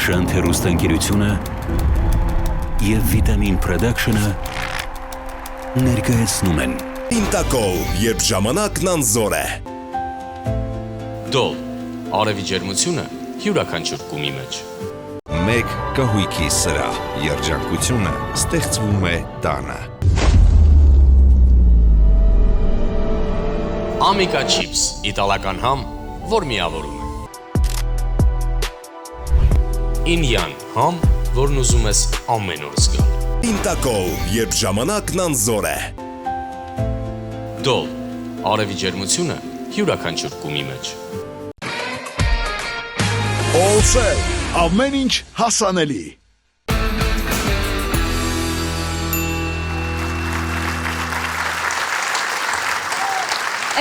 Շանթ հեռուստաընկերությունը և Վիտամին Production-ը ներկայացնում են Ինտակոլ, երբ ժամանակն անզոր է։ Դոլ, արևի ջերմությունը յուրաքանչյուր կումի մեջ։ Մեկ կահույքի սրահ, երջանկությունը ստեղծվում է տանը։ Ամիկա չիփս, իտալական համ, որ միավորում է։ Ինյան համ, որն ուզում ես ամեն օր զգալ։ Ինտակոլ, երբ ժամանակն անզոր է։ Դոլ, արևի ջերմությունը յուրաքանչյուր կումի մեջ։ Օլսել, ամեն ինչ հասանելի։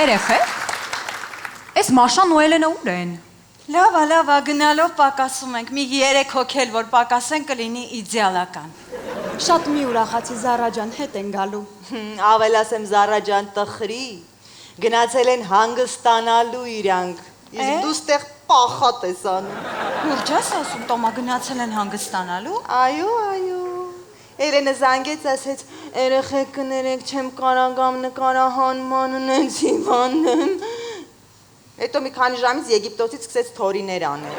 Երեխեք, այս Մաշան ու Էլենը ուր են։ Լավա, գնալով պակասում ենք, մի 3 հոգել, որ պակասեն կլինի իդեալական։ Շատ մի ուրախացի Զարա ջան, հետ են գալու։ Ավելասեմ Զարա ջան տխրի, գնացել են հանգստանալու իրանք, իսկ դու ստեղ պախատ ես անում։ Ուրջ ես ասում, Տոմա գնացել են հանգստանալու։ Այո, Էլենը զանգեց, ասեց, երեխեք կներեք, չեմ կարագամ նկարահանման ունենց հիվանդն։ Հետո մի քանի ժամից Եգիպտոսից սկսեց թորիներ անել։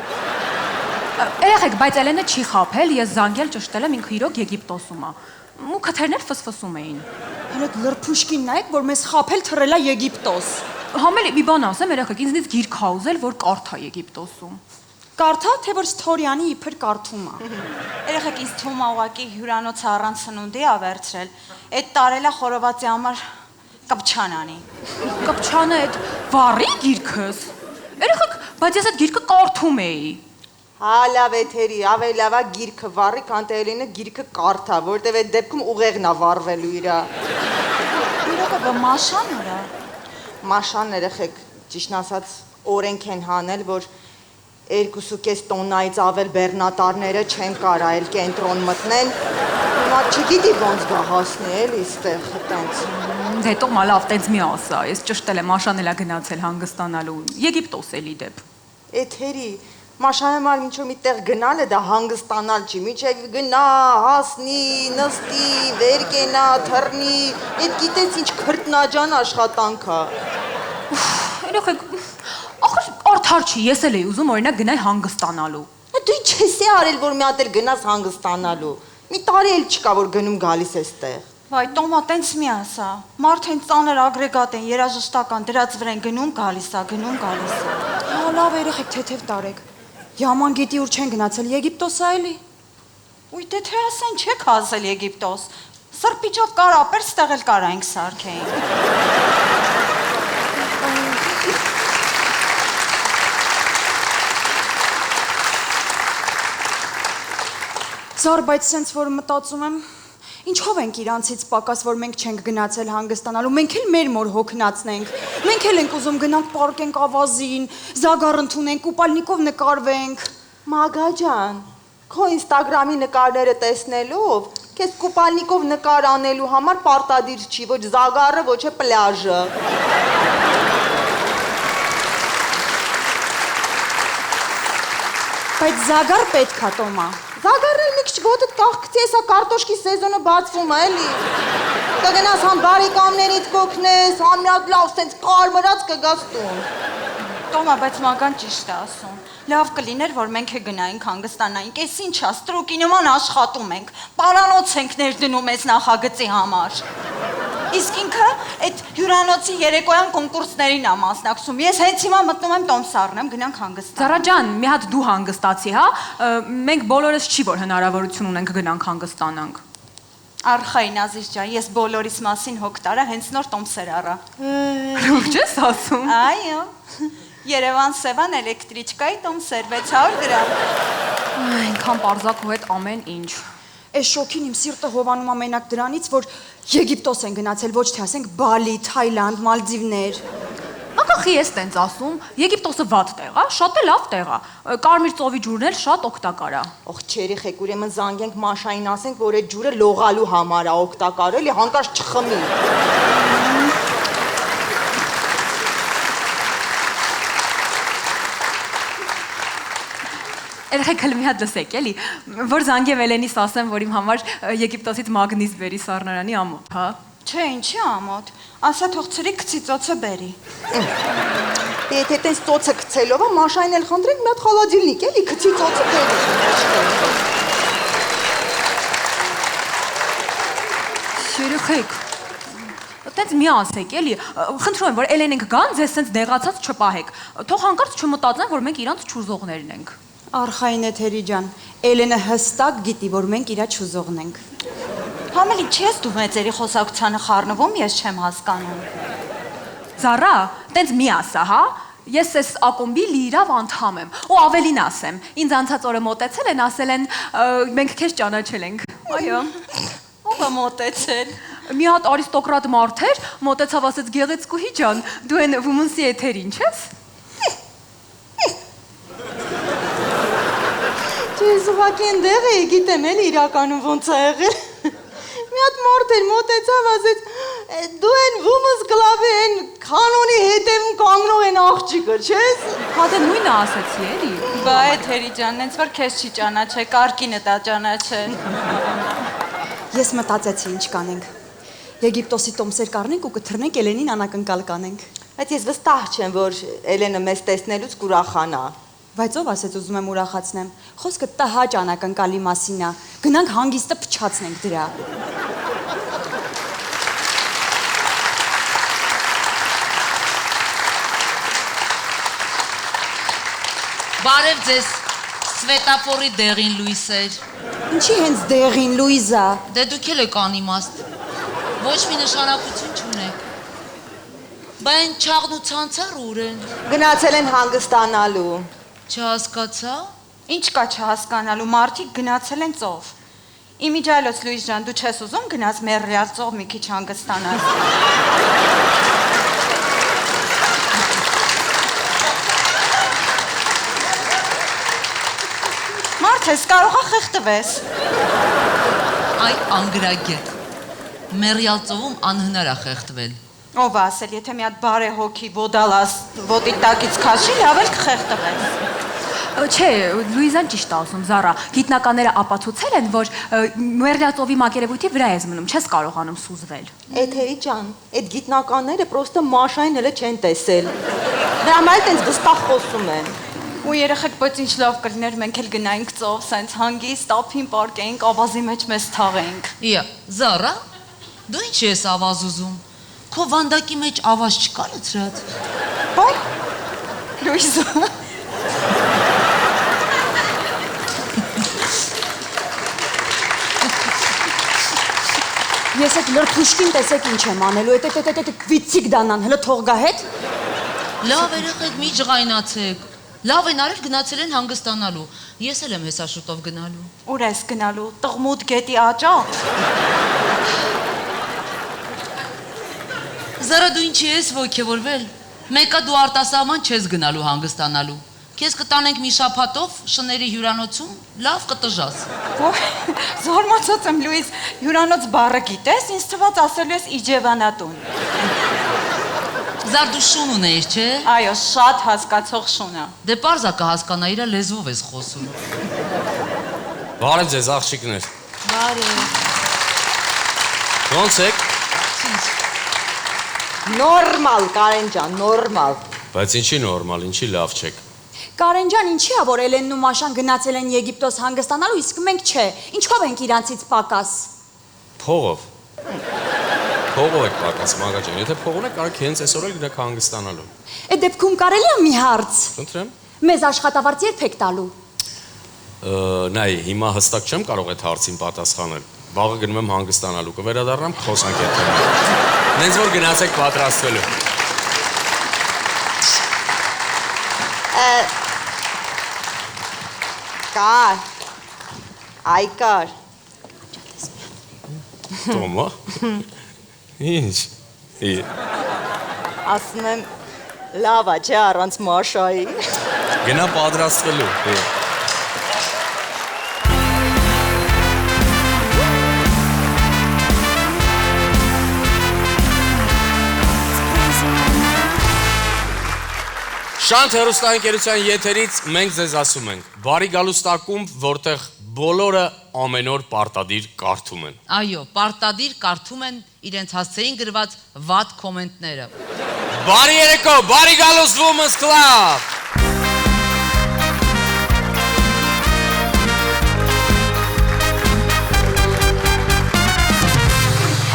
Երեխեք, բայց Էլենը չի խաբել, ես զանգել ճշտել եմ, ինքը իրոք Եգիպտոսում է։ Ու քթերներ ֆսֆսում էին։ Հենց լրփուշկին նայեք, որ մեզ խաբել թռելա Եգիպտոս։ Համելի մի բան ասեմ, երեխեք, ինձնից գիրք ա ուզել, որ կարդա Եգիպտոսում։ Կարդա, թե որ Սթորյանի իբր կարդում է։ Երեխեք, ինձ թվում է ուղղակի հյուրանոցը առանց սնունդի ա վերցրել։ Այդ տարելա խորովածի համար կպչանանի։ Կպչանը այդ վառի գիրքս։ Երեխեք, բայց ես այդ գիրքը կարդում էի։ Հա լավ էթերի, ավելի լավա գիրքը վառի, քան թե Էլենը գիրքը կարդա, որտեվ այդ դեպքում ուղեղն ա վառվելու իրա։ Իրոք Մաշան ուրա։ Մաշան երեխեք, ճիշտն ասած, օրենք են հանել, որ 2.5 տոննայից ավել բեռնատարները չեն կարա էլ կենտրոն մտնել, հիմա չգիտի ոնց գա հասնի էլի ստեղ տենց։ Հետո լավ, տենց մի ասա, ես ճշտել եմ, Մաշան էլա գնացել հանգստանալու, Եգիպտոս էլի դեպ։ Էթերի, Մաշան համար ինչ-որ մի տեղ գնալ է դա հանգստանալ չի, միջև գնա, հասնի, նստի, վեր կենա, թռնի, այդ գիտես ինչ քրտնաջան աշխատանք ա։ Երեխեք, ախր արդար չի, ես էլ էի ուզում օրինակ գնալ հանգստանալու։ Դու չես արել, որ մի հատ էլ գնաս հանգստանալու։ Մի տարի էլ չկա, որ գնում գալիս ես տեղ։ Վայ, Տոմա, տենց մի ասա։ Մարդ հենց ծանր ագրեգատ են, երաժշտական, դրած վրան գնում գալիս ա։ Հա լավ երեխեք, թեթև տարեք։ Yaman գիտի ուր չեն գնացել Եգիպտոս ա էլի։ Ուй, դե թե ասեն չեք հասել Եգիպտոս։ Սրբիչով կարապեր ստեղ էլ կարայինք սարքեին։ Զար, բայց սենց որ մտածում եմ, ինչով ենք իրանցից պակաս, որ մենք չենք գնացել հանգստանալու, մենք էլ մեր մոր հոգնացնենք, մենք էլ ենք ուզում գնանք պարկենք ավազին, զագար ընդունենք, կուպալնիկով նկարվենք։ Մագա ջան, քո ինստագրամի նկարները տեսնելով, քեզ կուպալնիկով նկար անելու համար պարտադիր չի, ոչ զագարը, ոչ է պլաժը։ Բայց զագար պետք է, Տոմա։ Զագարն մի քիչ ոտդ կախկցի, հեսա կարտոշկի սեզոնը բացվում է, էլի։ Կգնաս համ բարեկամներիդ կօգնես, համ մի հատ լավ սենց կարմրած կգաս տուն։ Տոմա, բայց Մագան ճիշտ է ասում։ Լավ կլիներ, որ մենք է գնայինք հանգստանայինք, էս ինչ ա, ստրուկի նման աշխատում ենք, պարանոց ենք ներդնում ես նախագծի համար։ Իսկ ինքը այդ հյուրանոցի երեկոյան կոնկուրսներին ա մասնակցում, ես հենց հիմա մտնում եմ տոմս առնեմ, գնանք հանգստանալ։ Զարա ջան, մի հատ դու հանգստացի, հա, մենք բոլորս չի, որ հնարավորություն ունենք գնանք հանգստանանք։ Արխային Ազիզ ջան, ես բոլորիս մասին հոգ տարա, հենց նոր տոմսեր առա։ Լուրջ ես ասում։ Այո։ Երևան Սևան էլեկտրիչկայի տոմսեր 600 դրամ։ Այնքան պարզակու հետ ամեն ինչ։ Այս շոքին իմ սիրտը հովանում ամենակ դրանից, որ Եգիպտոս են գնացել, ոչ թե ասենք Բալի, Թայլանդ, Մալդիվներ։ Ակախի ես տենց ասում, Եգիպտոսը վատ տեղ է, շատ է լավ տեղ է, կարմիր ծովի ջուրն էլ շատ օգտակար է։ Ող չերեխեք, ուրեմն զանգենք Մաշային ասենք, որ այդ ջուրը լողալու համար է օգտակար, էլի հանկարծ չխմի։ Երեխեք հələ մի հատ լսեք, էլի, որ զանգեմ Էլենիս ասեմ, որ իմ համար Եգիպտոսից մագնիս բերի սառնարանի ամոթ, հա։ Չէ, ինչի ամոթ։ Ասա թող ծրի գցի ծոցը բերի։ Եթե տես ծոցը գցելով է, Մաշային էլ խնդրենք մի հատ խալադիլնիկ, էլի, գցի ծոցը բերի։ Երեխեք, այդպես մի ասեք, էլի, խնդրում եմ, որ Էլենենք գան, ձեզ սենց դեղացած չպահեք։ Թող հանկարծ չմտածեն, որ մենք իրանց չուզողներն ենք։ Արխային Էթերի ջան, Էլենը հստակ գիտի, որ մենք իրա չուզողն ենք։ Համելի չես դու մեծերի խոսակցությանը խառնվում, ես չեմ հասկանում։ Զարա, տենց մի ասա, հա։ Ես այս ակումբի լիիրավ անդամ եմ, ու ավելին ասեմ, ինձ անցած օրը մոտեցել են, ասել են, մենք քեզ ճանաչել ենք։ Այո։ Ով է մոտեցել։ Մի հատ արիստոկրատ մարդ էր, մոտեցավ ասեց գեղեցկուհի ջան, դու են Women's-ի էթերին չես։ Ես ուղղակի այնտեղ էի, գիտեմ էլի իրականում ոնց է եղել։ Մի հատ մարդ էր մոտեցավ, ասեց դու են Women's Club-ի են կանոնի հետևում կանգնող են աղջիկը, չես։ Հա դե նույնը ասեցի, էլի։ Բա Էթերի ջան, նենց որ քեզ չի ճանաչել, կարկինը տա ճանաչել։ Ես մտածեցի ինչ կանենք։ Եգիպտոսի տոմսեր կառնենք ու կթռնենք Էլենին անակնկալ կանենք։ Բայց ես վստահ չեմ, որ Էլենը մեզ տեսնելուց կուրախանա։ Բայց ով ասեց ուզում եմ ուրախացնեմ։ Խոսքը տհաճ անակնկալի մասին է։ Գնանք հանգիստը փչացնենք դրա։ Բարև ձեզ, Սվետաֆորի դեղին լույսեր։ Ինչի հենց դեղին Լուիզա։ Դե դուք էլ եք անիմաստ։ Ոչ մի նշանակություն չունեք։ Բա այն չաղն ու ցանցառ ուր են։ Գնացել են հանգստանալու։ Չհասկացա։ Ինչ կա չհասկանալու, մարդիկ գնացել են ծով։ Իմիջայլոց Լուիզ ջան, դու չես ուզում գնաց մեռյալ ծով մի քիչ հանգստանալ։ Մարդ ես, կարողա խեղդվես։ Այ անգրագետ։ Մեռյալ ծովում անհնար է խեղդվել։ Ով է ասել, եթե մի հատ բարեհոգի ոդալաս ոտի տակից քաշի, լավ էլ կխեղդվես։ Չէ, Լուիզան ճիշտ է ասում, Զարա, գիտնականները ապացուցել են, որ մեռյալծովի մակերևույթի վրա ես մնում, չես կարողանում սուզվել։ Էթերի ջան, այդ գիտնականները պրոստը Մաշային հələ չեն տեսել։ Դրա համար տենց վստահ խոսում են։ Ու երեխեք, բայց ինչ լավ կլիներ, մենք էլ գնայինք ծով, սենց հանգիստ, ափին պարկեինք, ավազի մեջ մեզ թաղեինք։ Իա, Զարա, դու ինչ ես ավազ ուզում։ Քո վանդակի մեջ ավազ չկա լցրած։ Հայ, Լուիզա։ Ես այդ լրթուշկին տեսեք ինչ եմ անելու, այդ վիցիկ դանան, հլը թող գա հետ։ Լավ երեխեք, մի ջղայնացեք։ Լավ են արել գնացել են հանգստանալու։ Ես էլ եմ հեսա շուտով գնալու։ Ուր ես գնալու, տղմուտ գետի աճա։ Զարա դու ինչի ես ոգևորվել։ Մեկը դու արտասահման չես գնալու հանգստանալու։ Քեզ կտանենք մի շաբաթով շների հյուրանոցում, լավ կտժաս։ Զարմացած եմ Լուիզ, հյուրանոց բառը գիտես, ինձ թվաց ասելու ես Իջևանատուն։ Զար դու շուն ունեիր, չէ։ Այո, շատ հասկացող շունը։ Դե պարզա կհասկանա իրա լեզվով ես խոսում։ Բարև ձեզ աղջիկներ։ Բարև։ Ոնց եք։ Նորմալ, Կարեն ջան, նորմալ։ Բայց ինչի նորմալ, ինչի լավ չեք։ Կարեն ջան, ինչի է որ Էլենն ու Մաշան գնացել են Եգիպտոս հանգստանալու, իսկ մենք չէ։ Ինչքով ենք իրանցից պակաս։ Փողով։ Փողով եք պակաս մագա ջան, եթե փողով եք, կարեք հենց այսօր էլ գնաք հանգստանալու։ Այդ դեպքում կարելի է մի հարց։ Խնդրեմ։ Մեզ աշխատավարձ երբ եք տալու։ Նայ, հիմա հստակ չեմ կարող այդ հարցին պատասխանել։ Վաղը գնում եմ հանգստանալու, կվերադառնամ խոսանք այդ թեման։ Նենց որ գնացեք պատրաստվելու։ Կար, այկար։ Տոմա։ Ինչ։ Ասում եմ, լավ է, չէ առանց Մաշայի։ Գնա պատրաստվելու։ Շանթ հեռուստաընկերության եթերից մենք ձեզ ասում ենք. բարի գալուստ ակումբ, որտեղ բոլորը ամեն օր պարտադիր կարդում են։ Այո, պարտադիր կարդում են իրենց հասցեին գրված վատ կոմենտները։ Բարի երեկո, բարի գալուստ Women's Club։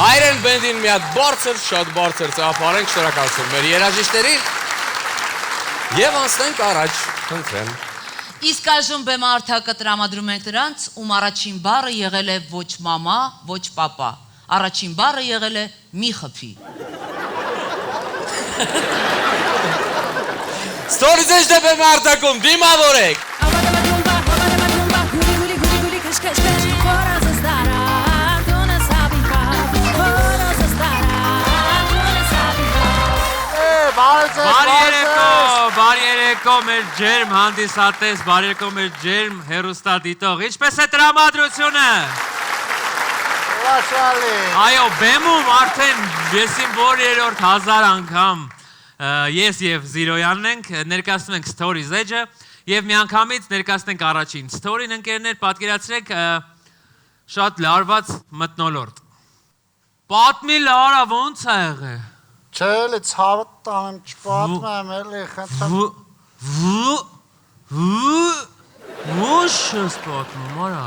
Հայրեն բենդին մի հատ բարձր, շատ բարձր ծափարենք, շնորհակալություն մեր երաժիշտերին եւ անցնենք առաջ, խնդրեմ։ Իսկ այժմ բեմահարթակը տրամադրում ենք նրանց, ում առաջին բառը եղել է ոչ մամա, ոչ պապա։ Առաջին բառը եղել է մի խփի։ Ստորիզեջ դե բեմահարթակում դիմավորեք։ Բարի երեկո մեր ջերմ հանդիսատես, բարի երեկո մեր ջերմ հեռուստադիտող, ինչպես է տրամադրությունը։ Այո, բեմում արդեն եսիմ որ երորդ հազար անգամ ես և Զիրոյանն ենք, ներկայացնում ենք Stories Edge-ը և միանգամից ներկայացնենք առաջին Story-ն ընկերներ, պատկերացրեք շատ լարված մթնոլորտ։ Պատմի Լարա ոնց է եղել։ Չէ, էլի ցավը տանեմ, չպատմեմ, էլի խնդրեմ։ Ոչ ես պատմում, արա։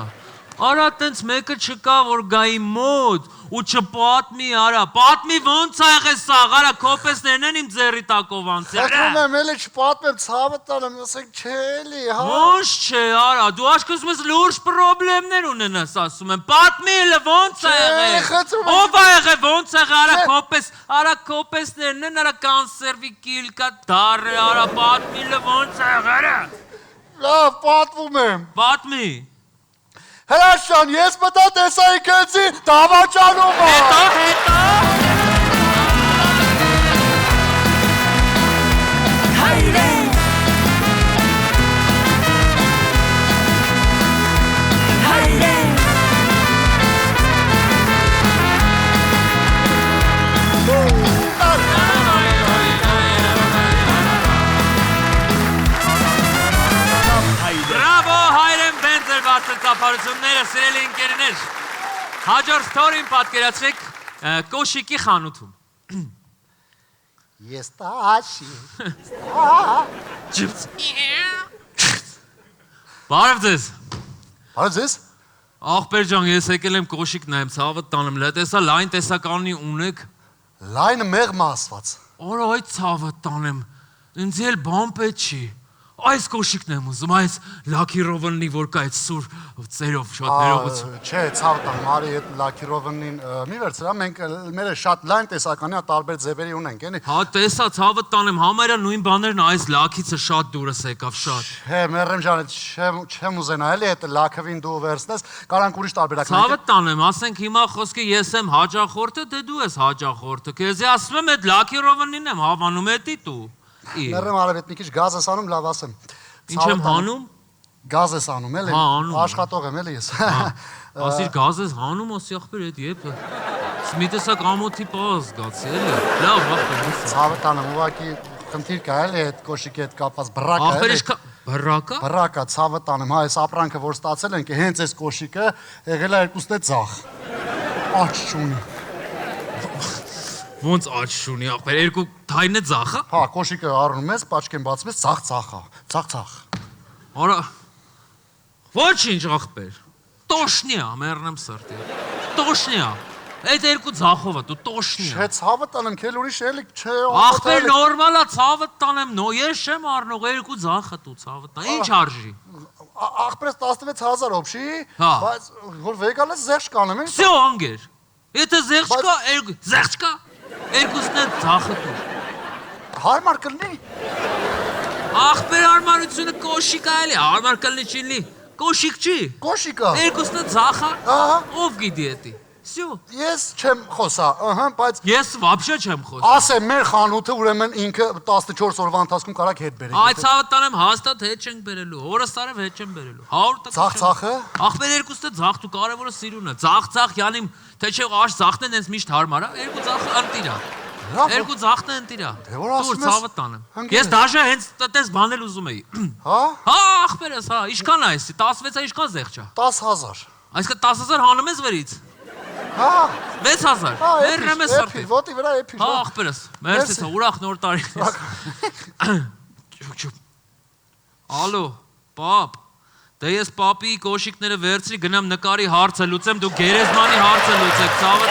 Արա տենց մեկը չկա, որ գայի մոտ ու չպատմի, արա։ Պատմի ոնց է եղել սաղ, արա, քոպեսներն են իմ ձեռի տակով անցել։ Խնդրում եմ, էլի չպատմեմ, ցավը տանեմ, ասեք չէ, էլի, հա։ Ոչ չէ, արա, դու աշկոս մեզ լուրջ պրոբլեմներ ունենաս, ասում եմ, պատմի էլը ոնց է եղել։ Ով է եղել, ոնց է եղել, արա քոպեսներն են, արա կանսերվի կիլկա դարը, արա, պատմի էլը ոնց է եղել։ Լավ, պատմում եմ։ Պատմի։ Հրաշան, ես մտա տեսայի քեցի դավաճանում եմ։ Հետո։ Հայրե։ Հայրե։ Բրավո, հայրեն բենձեր բացր ծափարությունները, սիրելի ընկերներ։ Հաջորդ Story-ին պատկերացրեք կոշիկի խանութում։ Ես տաշի։ Բարև ձեզ։ Բարև ձեզ։ Աղբեր ջան, ես եկել եմ կոշիկ նայեմ, ցավը տանեմ, լետեսա լայն տեսականի ունեք։ Լայնը մեղմ ասված։ Օրա այդ ցավը տանեմ, ինձ էլ բան պետք չի։ Այս կոշիկն եմ ուզում, այս լաքիրովնի, որ կա այդ սուր ծերով շատ ներողություն։ Չէ, ցավ տան, Մարի այդ լաքիրովնին մի վերցրա, մենք մերը շատ լայն տեսականի տարբեր ձևերի ունենք, էլի։ Հա, տեսա, ցավը տանեմ, համարյա նույն բաներն այս լաքիցը շատ դուրս եկավ, շատ։ Չէ, մերրեմ ջան, չեմ ուզենա, էլի այդ լաքվին դու վերցնես, կարանք ուրիշ տարբերակ։ Ցավը տանեմ, ասենք հիմա խոսքը ես եմ հաջախորդը, դե դու ես հաջախորդը։ Քեզի ասում եմ այդ լաքիրովնին եմ հավանում, էդի դու։ Մերրեմ արև այդ մի քիչ գազ ես անում, լավ ասեմ։ Ինչ եմ հանում։ Գազ ես անում, էլի։ Հա, անում։ Աշխատող եմ, էլի ես։ Ասիր գազ ես հանում, ասի ախպեր այդ եփ։ Մի տեսակ ամոթի պահ զգացի, էլի։ Լավ, ախպեր։ Ցավը տանեմ, ուղղակի խնդիր կա, էլի այդ կոշիկի հետ կապված բռակը, էլի։ Ախպեր ինչքա բռակա։ Բռակա, ցավը տանեմ, հա, այս ապրանքը որ ստացել ենք, հենց այս կոշիկը եղել է երկուսն է ցախ։ Աչ չունի։ Ոնց աչ շունի, ախպեր, երկու թայնը ձախա։ Հա, կոշիկը առնում ես, պաչկեն բացում ես, ցախ-ցախա, ցախ-ցախ։ Արա, ոչինչ ախպեր, տոշնիա, մերնեմ սրտի, տոշնիա, այդ երկու ձախովը, դու տոշնիա։ Չէ, ցավը տանեմ, քել ուրիշ էլի, չէ։ Ախպեր, նորմալա ցավը տանեմ, ես չեմ առնող, երկու ձախը դու ցավը տան, ինչ արժի։ Ախպերս 16000 օբշի, Հա։ բայց որ վեգան ես զեղչ կանեմ, ինչ։ Всё, անգեր։ Եթե զեղչ կա, զեղչ կա, երկուսն են ձախը դու։ Հարմար կլինի։ Ախպեր արմանությունը կոշիկա էլի, հարմար կլինի չինի, կոշիկ չի։ Կոշիկա։ Երկուսն են ձախա, Ահա։ ով գիտի էդի։ Всё։ Ես չեմ խոսա, ըհը, բայց Ես вообще չեմ խոսում։ ասեմ, մեր խանութը ուրեմն ինքը 14 օրվա ընթացքում կարակ հետ բերեք։ Այդ ցավը տանեմ հաստատ հետ չենք բերելու, օրս տարև հետ չեմ բերելու։ 100%։ Ցախ-ցախը։ Ախպեր երկուսը ձախ, դու կարևորը սիրունը։ Ձախ-ձախ, յանի թե չէ աշ ձախն են հենց միշտ հարմար է, երկու ձախը ընտիրա։ Երկու ձախն է ընտիրա։ Դե որ ասում ես, ցավը տանեմ։ ընկեր։ Ես դաժե հենց տես բանել ուզում էի։ Հա։ Հա, ախպերս, հա, ինչքան է այս 16-ը ինչքան զեղչա։ 10000։ Այսինքն 10000 հանում ես վերից։ Հա։ 6000։ Մերրեմ ես սրտի։ Ոտի վրա էփի։ Հա, ախպերս։ Մերսից ուրախ նոր տարի։ Ալո, պապ։ Դե ես պապի կոշիկները վերցրի գնամ նկարի հարցը լուծեմ, դու գերեզմանի հարցը լուծեք, ցավը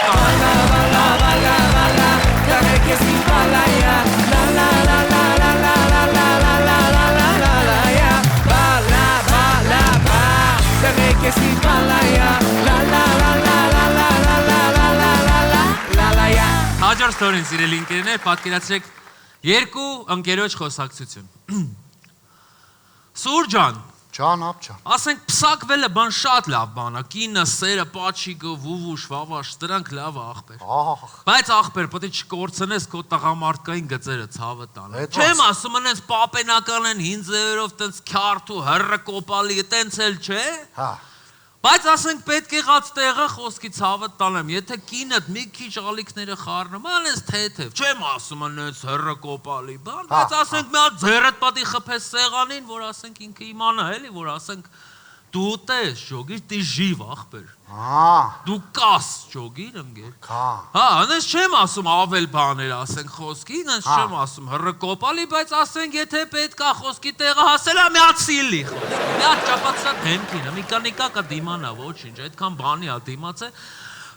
Հաջորդ ստորին սիրելի ընկերներ, պատկերացրեք երկու ընկերոջ խոսակցություն։ Սուր ջան, Ջան, ափ ջան։ ասենք փսակվելը բան շատ լավ բան է, կինը, սերը, պաչիկը, վուվուշ, վավաշ, դրանք լավ է ախպեր։ Բայց ախպեր, պետք է չկորցնես քո տղամարդկային գծերը, ցավը տանը։ Չեմ ասում, այնպես պապենական են հին ձևերով, տենց քյարթ ու հռը կոպալի, տենց էլ չէ։ Հա։ Բայց ասենք պետք եղած տեղը խոսքի ցավը տանեմ, եթե կինդ մի քիչ ալիքները խառնում, անես թեթև, չեմ ասում այնպես հռը կոպալի բան, բայց ասենք մի հատ ձեռդ պատի խփես սեղանին, որ ասենք ինքը իմանա էլի, որ ասենք դու տես ջոգիր, դի ժիվ ախպեր։ Հա։ Դու կաս ջոգիր ընկեր։ Հա, այնպես չեմ ասում ավել բաներ, ասենք խոսքի, այնպես չեմ ասում հռը կոպալի, բայց ասենք եթե պետք է խոսքի տեղը հասել է, մի հատ սիլի խոսքի։ Մի հատ ճապացա դեմքին, մեխանիկա կա դիմանա, ոչինչ, այդքան բանի է դիմաց է։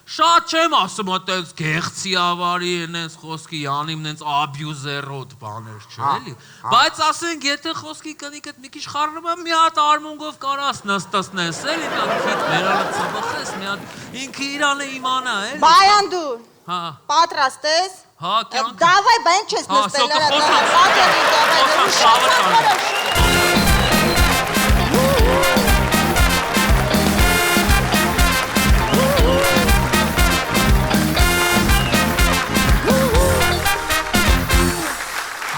Շատ չեմ ասում, այդպես գեղցի ավարի, այնպես խոսքի յանիմ, այնպես աբյուզերոտ բաներ չէ, էլի։ Բայց ասենք, եթե խոսքի կնիկդ մի քիչ խառնում է, մի հատ արմունգով կարաս նստացնես, էլի, մի հատ քիչ մերանը ծբխես, մի հատ ինքը իրանը իմանա, էլի։ Բայան դու։ Հա։ Պատրաստ ես։ Հա, կյանք։ Դավայ, բան չես նստել։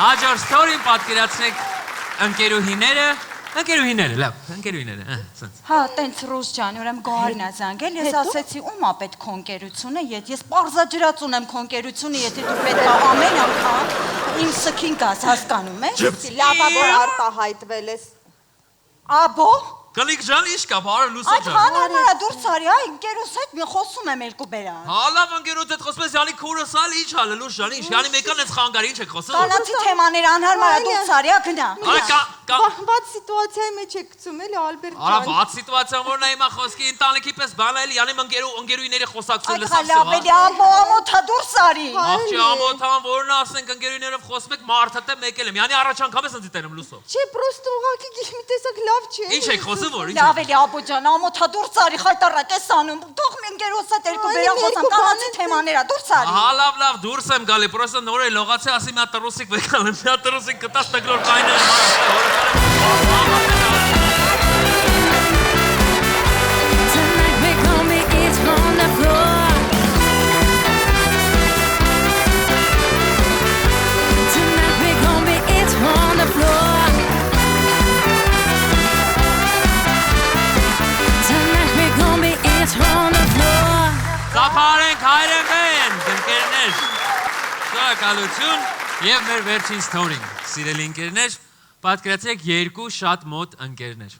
Հաջորդ ստորին պատկերացնեք ընկերուհիները, լավ, ընկերուհիները, սենց։ Հա, տենց ռուս ջան, ուրեմն գոհարն է զանգել, ես ասեցի ում է պետք քո ընկերությունը, ես պարզաջրած ունեմ քո ընկերությունը, եթե դու պետք է ամեն անգամ իմ սքին գաս, հասկանում ես։ Լավա որ արտահայտվել ես։ Աբո։ Կնիկ ջան, ինչ կա, բարը լուսո Այդ ջան։ հանարը դուրս արի, այ ընկերուս հետ մի խոսում եմ երկու բերան։ Հա, լավ ընկերոջ հետ խոսում ես, յանի քուրս ալ ինչ ալը, լուս ջան, ինչ, յանի մեկան ես խանգար, ինչ եք խոսում։ Կանացի թեմաներ անհարմար է դուրս արի, գնա։ Բաց սիտուացիայի մեջ եք գցում էլի Ալբերտ ջան։ Արա ված սիտուացիան որ նա հիմա խոսքի ընտանիքի պես բան էլի, յանի ընկերուհիների խոսակցություն լսավ։ Այդքան լավ էլի ամոթա դուրս արի։ Աղջի ամոթան որն ասենք ընկերուհիներով խոսում եք մարդը թե մեկել եմ, յանի առաջ անգամ ես ընձի տենում լուսով։ Չէ, պրոստը ուղղակի մի տեսակ լավ չէ։ Ինչ եք խոսում որ, ինչ։ Լավ էլի աբո ջան, ամոթա դուրս արի, խայտարակ ես անում։ Թող մի ընկերոս հետ երկու բերան խոսամ, կանացի թեմաներա դուրս արի։ Հա, լավ, դուրս եմ գալի, պրոստը նոր է լողացի, ասի մի հատ տրուսիկ վեկալ եմ, մի հատ տրուսիկ կտաս տգրոր կայները Ծափարենք հայրեն բենդ, ընկերներ, շնորհակալություն և մեր վերջին ստորին, սիրելի ընկերներ, պատկերացրեք երկու շատ մոտ ընկերներ։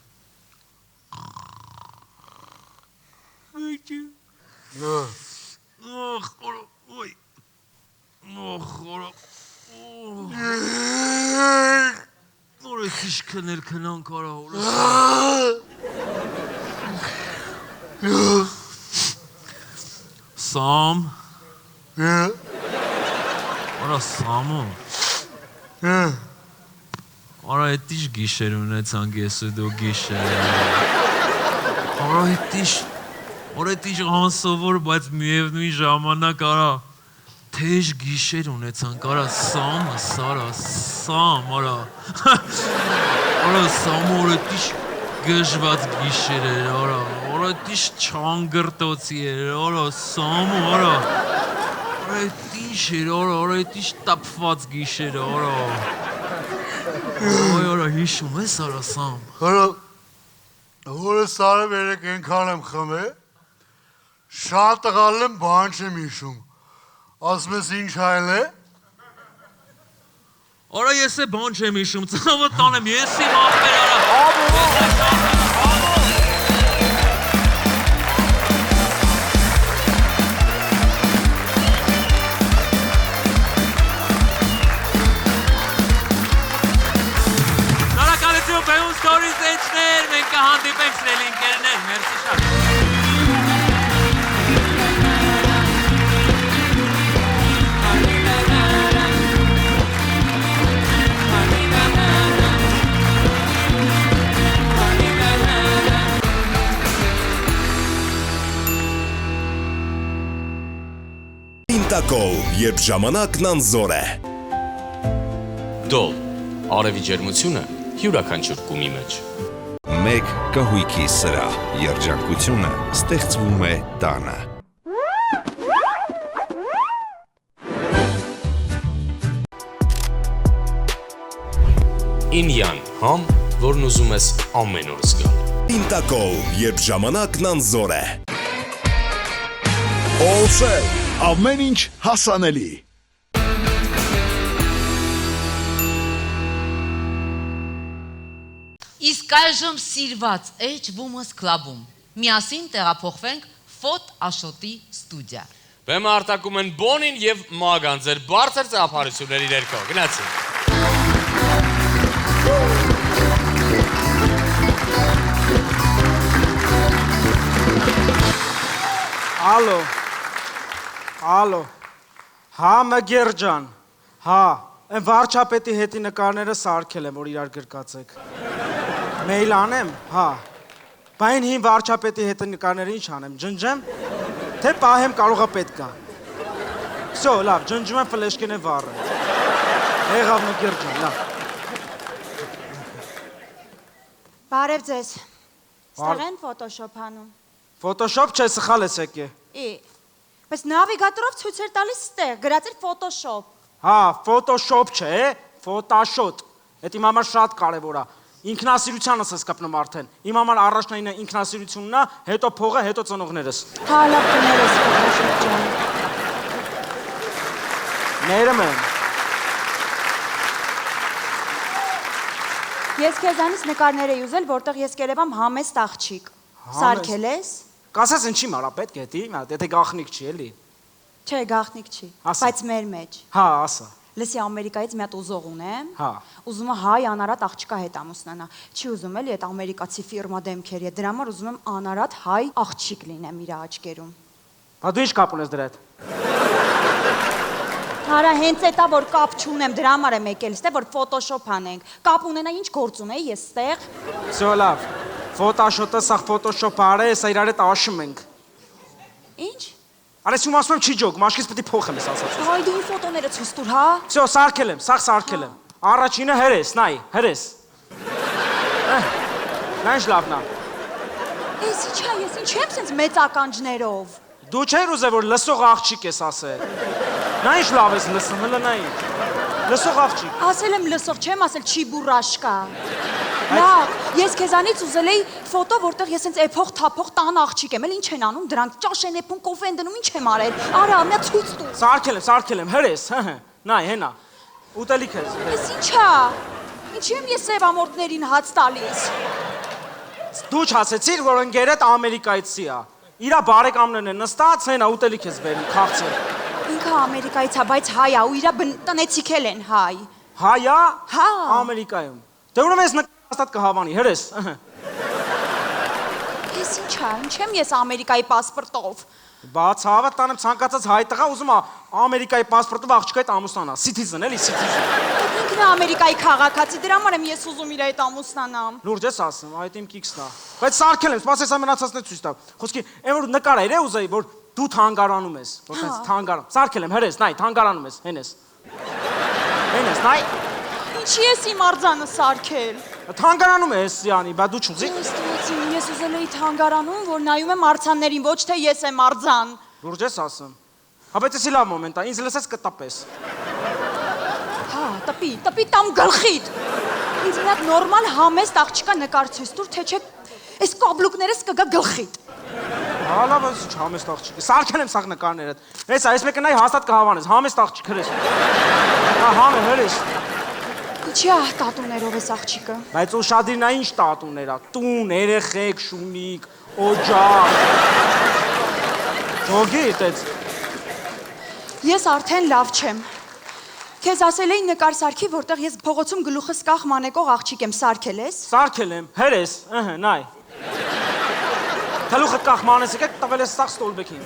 Որը քիչ քնել քնան կարա Սամ Արա Սամո Արա էդ ինչ գիշեր ունեցանք ես ու դու գիշեր Արա էդ ինչ անսովոր, բայց միևնույն ժամանակ արա թեժ գիշեր ունեցանք, արա Սամը, Սարա, Սամ, արա Արա Սամը, արա էդ ինչ գժված գիշեր էր, արա էդ ինչ չանգրտոցի էր, արա Սամը, արա էդ ինչ էր, արա էդ ինչ տապված գիշեր, արա Այ արա հիշում ես, արա Սամ Արա, որը սարը վերեք ենքան եմ խմե, շատ տղալ եմ բան չեմ հիշում, ասում ես ինչ հայլ է, Արա ես է բան չեմ հիշում, ծավը տանեմ, ես իմ ախպեր արա։ Շնորհակալություն Բեուն Stories H-ներ, մենք կհանդիպենք սիրելի ընկերներ, մերսի շատ։ Ինտակոլ, երբ ժամանակն անզոր է։ Դոլ, արևի ջերմությունը յուրաքանչյուր կումի մեջ։ Մեկ կահույքի սրահ, երջանկությունը ստեղծվում է տանը։ Ինյան համ, որն ուզում ես ամեն օր զգալ։ Ինտակոլ, երբ ժամանակն անզոր է։ Օլսել, ամեն ինչ հասանելի։ Իսկ այժմ սիրված H-Women's Club-ում միասին տեղափոխվենք Ֆոտ Աշոտի ստուդիա։ Բեմը արտակում են Բոնին եւ Մագան, ձեր բարձր ծափարությունների ներքո։ Գնացինք։ Ալո, հա Մգեր ջան, հա, այն վարչապետի հետի նկարները սարքել եմ, որ իրար գրկացեք։ Մեյլ անեմ, հա, բայն հին վարչապետի հետի նկարները ինչ անեմ, ջնջեմ, թե պահեմ կարողա պետք է։ Всё, լավ, ջնջում եմ ֆլեշկեն է վառը։ Եղավ Մգեր ջան, լավ։ Բարև ձեզ։ Ստեղ են Photoshop անում։ Photoshop չէ, սխալ ես եկե։ Բայց նավիգատորով ցույց էր տալիս ստեղ, գրած էր Photoshop։ Հա, Photoshop չէ, Photoshop։ Այդ իմ համար շատ կարևոր է։ Ինքնասիրությանս ես կպնում արդեն։ Իմ համար առաջնայինը ինքնասիրությունն է, հետո փողը, հետո ծնողներս։ Հա, լավ կներես Photoshop ջան։ Ներում եմ։ Ես քեզանից նկարներ էի ուզել, որտեղ ես կերևամ համեստ աղջիկ։ Սարքել ես։ Կասես ինչի մարա պետք է դի, եթե գախնիկ չի էլի։ Չէ, գախնիկ չի, բայց մեր մեջ։ Հա, ասա։ Լսի Ամերիկայից մի հատ ուզող ունեմ։ Հա։ Ուզում է հայ անարատ աղջկա հետ ամուսնանա։ Չի ուզում էլի այդ ամերիկացի ֆիրմա դեմքերի հետ։ Դրա համար ուզում եմ անարատ հայ աղջիկ լինեմ իր աչքերում։ Բա դու ինչ կապ ունես դրա հետ։ Արա հենց էտա որ կապ չունեմ, դրա համար եմ եկել, ստե որ Photoshop անենք։ Կապ ունենա ինչ գործ ունեի ես ստեղ։ Всё լավ։ Photoshop-ը սա Photoshop արե, սա իրար հետ աշում ենք։ Ինչ։ Արես ում ասում եմ չի ջոգ, մաշկից պետք է փոխեմ ես ասած։ Հայ դու ֆոտոները ցույց տուր, հա։ Всё, սարքել եմ, սա սարքել եմ։ Առաջինը հերես, նայ, հերես։ Նայ լավնա։ Էս ի՞նչ է, ես ինչ եմ սենց մեծ ականջներով։ Դու չեր ուզե որ լսող աղջիկ ես ասել։ Նա ինչ լավ ես լսում, հələ նայ։ Լսող աղջիկ։ Ասել եմ լսող, չեմ ասել չի բուրաշկա։ Լավ, ես քեզանից ուզել էի ֆոտո, որտեղ ես սենց էփող թափող տան աղջիկ եմ, էլ ինչ են անում դրանք, ճաշ են էփում, կոֆե են դնում, ինչ եմ արել։ Արա, մի հատ ցույց տուր։ Սարքել եմ, հերես, նայ, հենա։ Ուտելիք ես։ Էս ի՞նչ է։ Ինչի՞ եմ ես սևամորտներին հաց տալիս։ Դու չասեցիր, որ ընկերդ ամերիկայցի է։ Իրա բարեկամներն են նստած, հենա ուտելիք ես բերում, քաղցել։ Ինքը ամերիկայից է, բայց հայ է ու իրա տնեցիք էլ են հայ։ Հայ է։ Հա։ Ամերիկայում։ Դե ուրեմն ես նկատած կհավանի, հերես։ Ես ինչ է, ինչ եմ ես Ամերիկայի պասպորտով։ Բաց հավը տանեմ ցանկացած հայ տղա ուզում է Ամերիկայի պասպորտով աղջկա հետ ամուսնանա, citizen էլի citizen։ Ինքն է Ամերիկայի քաղաքացի, դրա համար եմ ես ուզում իր հետ ամուսնանամ։ Լուրջ ես ասում, այդ իմ կիքսն է։ Բայց սարքել եմ, սպասես ամենացածն է ցույց տա։ Խոսքի, այն որ նկար էր, ուզեի, որ դու թանգարանում ես, որպես թանգարան։ Սարքել եմ, հերես, նայ, թանգարանում ես, հենես։ Հենես, նայ։ Ինչի ես իմ արձանը սարքել։ Թանգարանում ես, Սյանի, բա դու չուզի։ Ես ուզել էի թանգարանում, որ նայում եմ արձաններին, ոչ թե ես եմ արձան։ Լուրջ ես ասում։ Հա բայց էսի լավ մոմենտ է, ինձ լսես կտապես։ Հա, տպի տամ գլխիդ։ Ինձ մի հատ նորմալ համեստ աղջկա նկար ցույց տուր, թե չէ այս կաբլուկներս կգա գլխիդ։ Հա լավ, ես ինչ համեստ աղջիկ։ Սարքել եմ սաղ նկարներդ։ Հեսա, այս մեկը նայ հաստատ կհավանես, համեստ աղջիկ հրես։ Հա, համ է հրես։ Չա, տատուներով ես աղջիկը։ Բայց ուշադրին այն ինչ տատուներ ա, տուն, երեխեք, շունիկ, օջախ։ Ոգի տեց։ Ես արդեն լավ չեմ։ Քեզ ասել էի նկար սարքի, որտեղ ես փողոցում գլուխս կախ մանեկող աղջիկ եմ, սարքել ես։ Սարքել եմ, հերես, նայ։ Գլուխդ կախ մանես եկեք, տվել ես սաղ ստոլբեքին։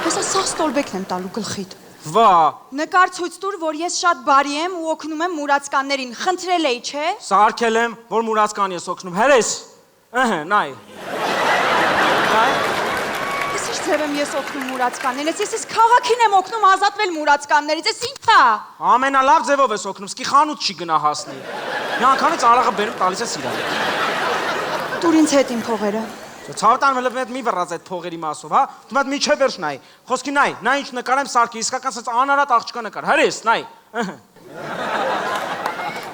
Ես սաղ ստոլբեքն եմ տալու գլխիդ։ Վա։ Նկար ցույց տուր, որ ես շատ բարի եմ ու օգնում եմ մուրացկաններին։ Խնդրել էի, չէ՞։ Սարքել եմ, որ մուրացկան ես օգնում։ Հերես։ Նայ։ Նայ։ Ես ինչ ձև եմ ես օգնում մուրացկաններից։ Ես քաղաքին եմ օգնում ազատվել մուրացկաններից։ Ես ի՞նչ է։ Ամենալավ ձևով ես օգնում, սկի խանութ չի գնա հասնի։ Մի անգամից արաղը բերում տալիս ես իրան։ Տուր ինձ հետ իմ փողերը։ Ցավտան մելը մի վռած այդ փողերի մասով, հա։ Դու մատ միջև վերջ նայ։ Խոսքի նայ, նա ինչ նկարեմ սարքի, իսկական սենց անարատ աղջկա նկար։ Հրես, նայ։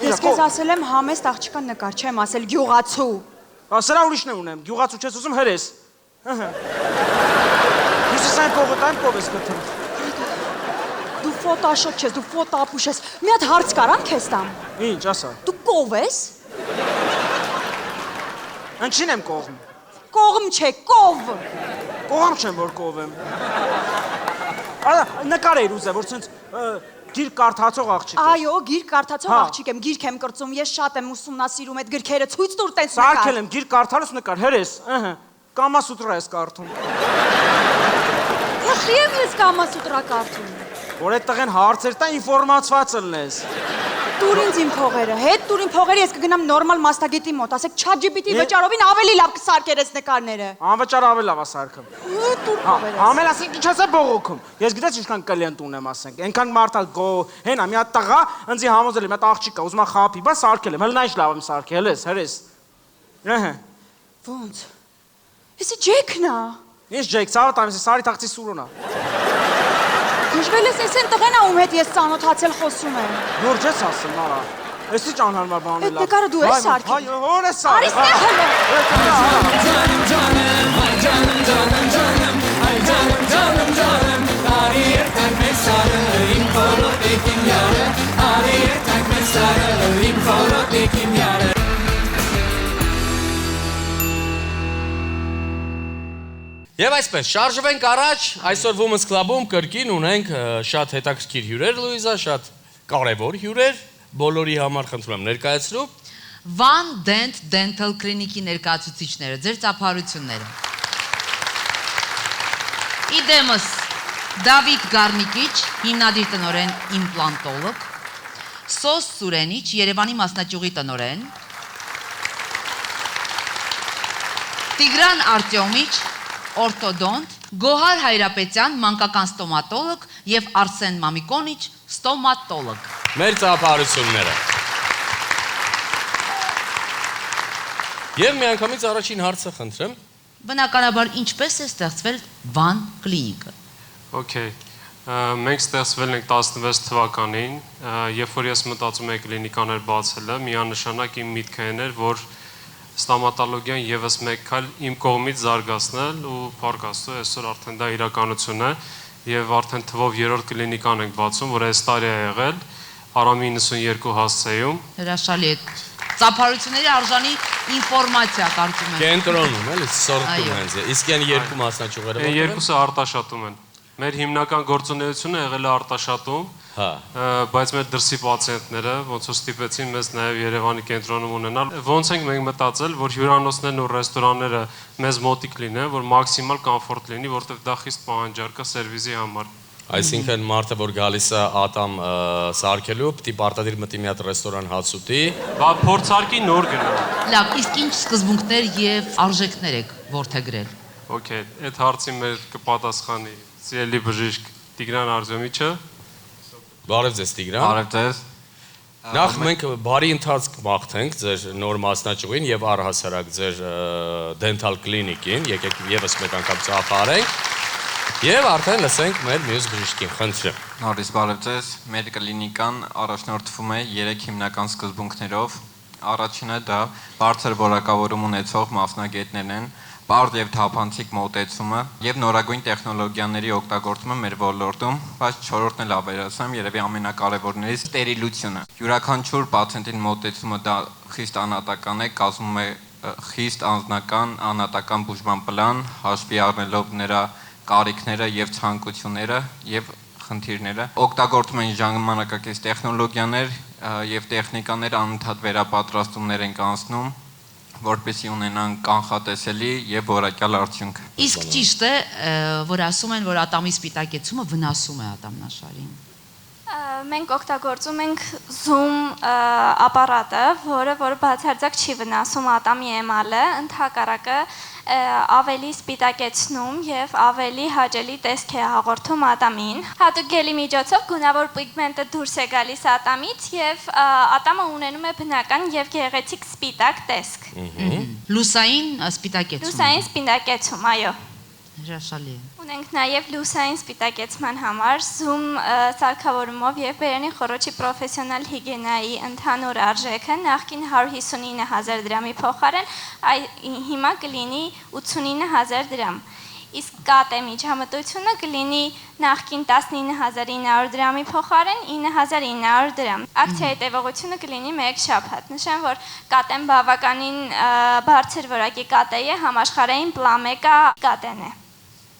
Ես քեզ ասել եմ համեստ աղջկա նկար, չեմ ասել գյուղացու։ Սրա ուրիշն է ունեմ, գյուղացու չես ուզում հրես։ Ես այն փողը տայմ կով ես գտել։ Դու ֆոտոշոպ չես, դու ֆոտոապուշ ես։ Մի հատ հարց կարամ քեզ տամ։ Ինչ, ասա։ Դու կով ես։ Ինչին եմ կողմ։ Կողմ չէ, կով։ Կողմ չեմ, որ կով եմ։ Արա, նկար էիր ուզե, որ ցենց գիրք կարդացող աղջիկ ես։ Այո, գիրք կարդացող աղջիկ եմ, գիրք եմ կրծում, ես շատ եմ ուսումնասիրում այդ գրքերը, ցույց տուր տես նկար։ Սարքել եմ, գիրք կարդալուց նկար, հերես, Կամասուտրա ես կարդում։ Ինչի եմ ես Կամասուտրա կարդում։ Որ այդ տղեն հարցեր տա ինֆորմացված ըլնես։ Տուր ինձ իմ փողերը, հետ տուր իմ փողերը, ես կգնամ նորմալ մասնագետի մոտ, ասեք ChatGPT վճարովին ավելի լավ կսարքեր ես նկարները։ Անվճար ավելի լավ է սարքը։ Տուր փողերը։ Ամեն ասենք ինչ ասե բողոքում։ Ես գիտես ինչքան կլիենտ ունեմ ասենք։ Այնքան մարդալ գո, հենա մի հատ տղա, ինձի համոզել եմ, մի հատ աղջիկ կա, ուզում է խափի, բա սարքել եմ, հələ նա ինչ լավ եմ սարքել, հերես։ Ոնց։ Էսի ջեքն է։ Ինչ ջեք, ցավը տամ, ես սարի թաղցի սուրոնա։ Դժվել ես էսեն տղենա ում հետ ես ծանոթացել խոսում եմ։ Նոր չես ասում, արա։ Էսի ճանհարմար բան է լավ։ Այդ նկարը դու ես սարքել։ Հայ, հոր ես սարքել։ Արի ստեղ։ Եվ այսպես, շարժվենք առաջ, այսօր Women's Club-ում կրկին ունենք շատ հետաքրքիր հյուրեր, Լուիզա, շատ կարևոր հյուրեր, բոլորի համար խնդրում եմ ներկայացրու։ Van Dent Dental Clinic-ի ներկայացուցիչները, ձեր ծափարությունները։ Իդեմս Դավիթ Գառնիկիչ, հիմնադիր տնօրեն իմպլանտոլոգ, Սոս Սուրենիչ, Երևանի մասնաճյուղի տնօրեն, Տիգրան Արտյոմիչ, օրտոդոնտ, Գոհար Հայրապետյան, մանկական ստոմատոլոգ եւ Արսեն Մամիկոնիչ, ստոմատոլոգ։ Մեր ծափարությունները։ Եվ միանգամից առաջին հարցը խնդրեմ։ Բնականաբար ինչպես է ստեղծվել Van Clinic-ը։ Okay, մենք ստեղծվել ենք 16 թվականին, երբ որ ես մտածում եմ կլինիկաներ բացելը, միանշանակ իմ միտքը էր, որ ստոմատոլոգիան եւս մեկ քայլ իմ կողմից զարգացնել ու փառք Աստծո, այսօր արդեն դա իրականություն է եւ արդեն թվով 3-րդ կլինիկան ենք բացում, որ այս տարի է եղել Արամի 92 հասցեում։ Հրաշալի է։ Ծափարությունների արժանի ինֆորմացիա կարծում եմ։ Կենտրոնում էլի սորտում հենց։ Իսկ այն երկու մասնաճյուղերը որտեղ։ Երկուսը արտաշատում են։ Մեր հիմնական գործունեությունը եղել է արտաշատում, բայց մեր դրսի պացիենտները ոնց որ ստիպեցին մեզ նաև Երևանի կենտրոնում ունենալ։ Ոնց ենք մենք մտածել, որ հյուրանոցներն ու ռեստորանները մեզ մոտիկ լինեն, որ մաքսիմալ կոմֆորտ լինի, որտեղ դա խիստ պահանջարկ է սերվիզի համար։ Այսինքն մարդը, որ գալիս է ատամ սարքելու, պիտի պարտադիր մտի մի հատ ռեստորան հաց ուտի։ Բա փորձարկի նոր գնա։ Լավ, իսկ ինչ սկզբունքներ եւ արժեքներ եք որդեգրել։ Okay, այդ հարցի մեր կպատասխանի սիրելի բժիշկ Տիգրան Արտյոմիչը։ Բարև ձեզ Տիգրան։ Բարև ձեզ։ Նախ մենք բարի ընթացք մաղթենք ձեր նոր մասնաճյուղին եւ առհասարակ ձեր dental clinic-ին, եկեք եւս մեկ անգամ ծափարենք եւ արդեն լսենք մեր մյուս բժիշկին, խնդրեմ։ Նորից բարև ձեզ։ Մեր կլինիկան առաջնորդվում է 3 հիմնական սկզբունքներով։ Առաջինը դա բարձր որակավորում ունեցող մասնագետներն են, Բարդ եւ թափանցիկ մոտեցումը եւ նորագույն տեխնոլոգիաների օգտագործումը մեր ոլորտում, բայց չորրորդն էլ ավելացեմ, երևի ամենակարևորներից ստերիլությունը։ Յուրաքանչյուր պացիենտին մոտեցումը դա խիստ անհատական է, կազմում է խիստ անձնական, անհատական բուժման պլան, հաշվի առնելով նրա կարիքները եւ ցանկությունները եւ խնդիրները։ Օգտագործում են ժամանակակից տեխնոլոգիաներ եւ տեխնիկաներ անընդհատ վերապատրաստումներ են անցնում, որպեսզի ունենան կանխատեսելի եւ որակյալ արդյունք։ Իսկ ճիշտ է, որ ասում են, որ ատամի սպիտակեցումը վնասում է ատամնաշարին։ Մենք օգտագործում ենք Zoom ապարատը, որ բացարձակ չի վնասում ատամի էմալը, ընդհակառակը ավելի սպիտակեցնում եւ ավելի հաճելի տեսք է հաղորդում ատամին։ Հատուկ գելի միջոցով գունավոր պիգմենտը դուրս է գալիս ատամից եւ ատամը ունենում է բնական եւ գեղեցիկ սպիտակ տեսք։ Լուսային սպիտակեցում։ Լուսային սպիտակեցում, այո։ Հրաշալի է։ Ունենք նաև լուսային սպիտակեցման համար Zoom սարքավորումով եւ բերանի խոռոչի պրոֆեսիոնալ հիգիենայի ընդհանուր արժեքը նախկին 159,000 դրամի փոխարեն հիմա կլինի 89,000 դրամ։ Իսկ կատե միջամտությունը կլինի նախկին 19,900 դրամի փոխարեն 9,900 դրամ։ Ակցիայի տևողությունը կլինի 1 շաբաթ։ Նշեմ, որ կատեն բավականին բարձր որակի կատե է, համաշխարհային պլամեկա կատեն է։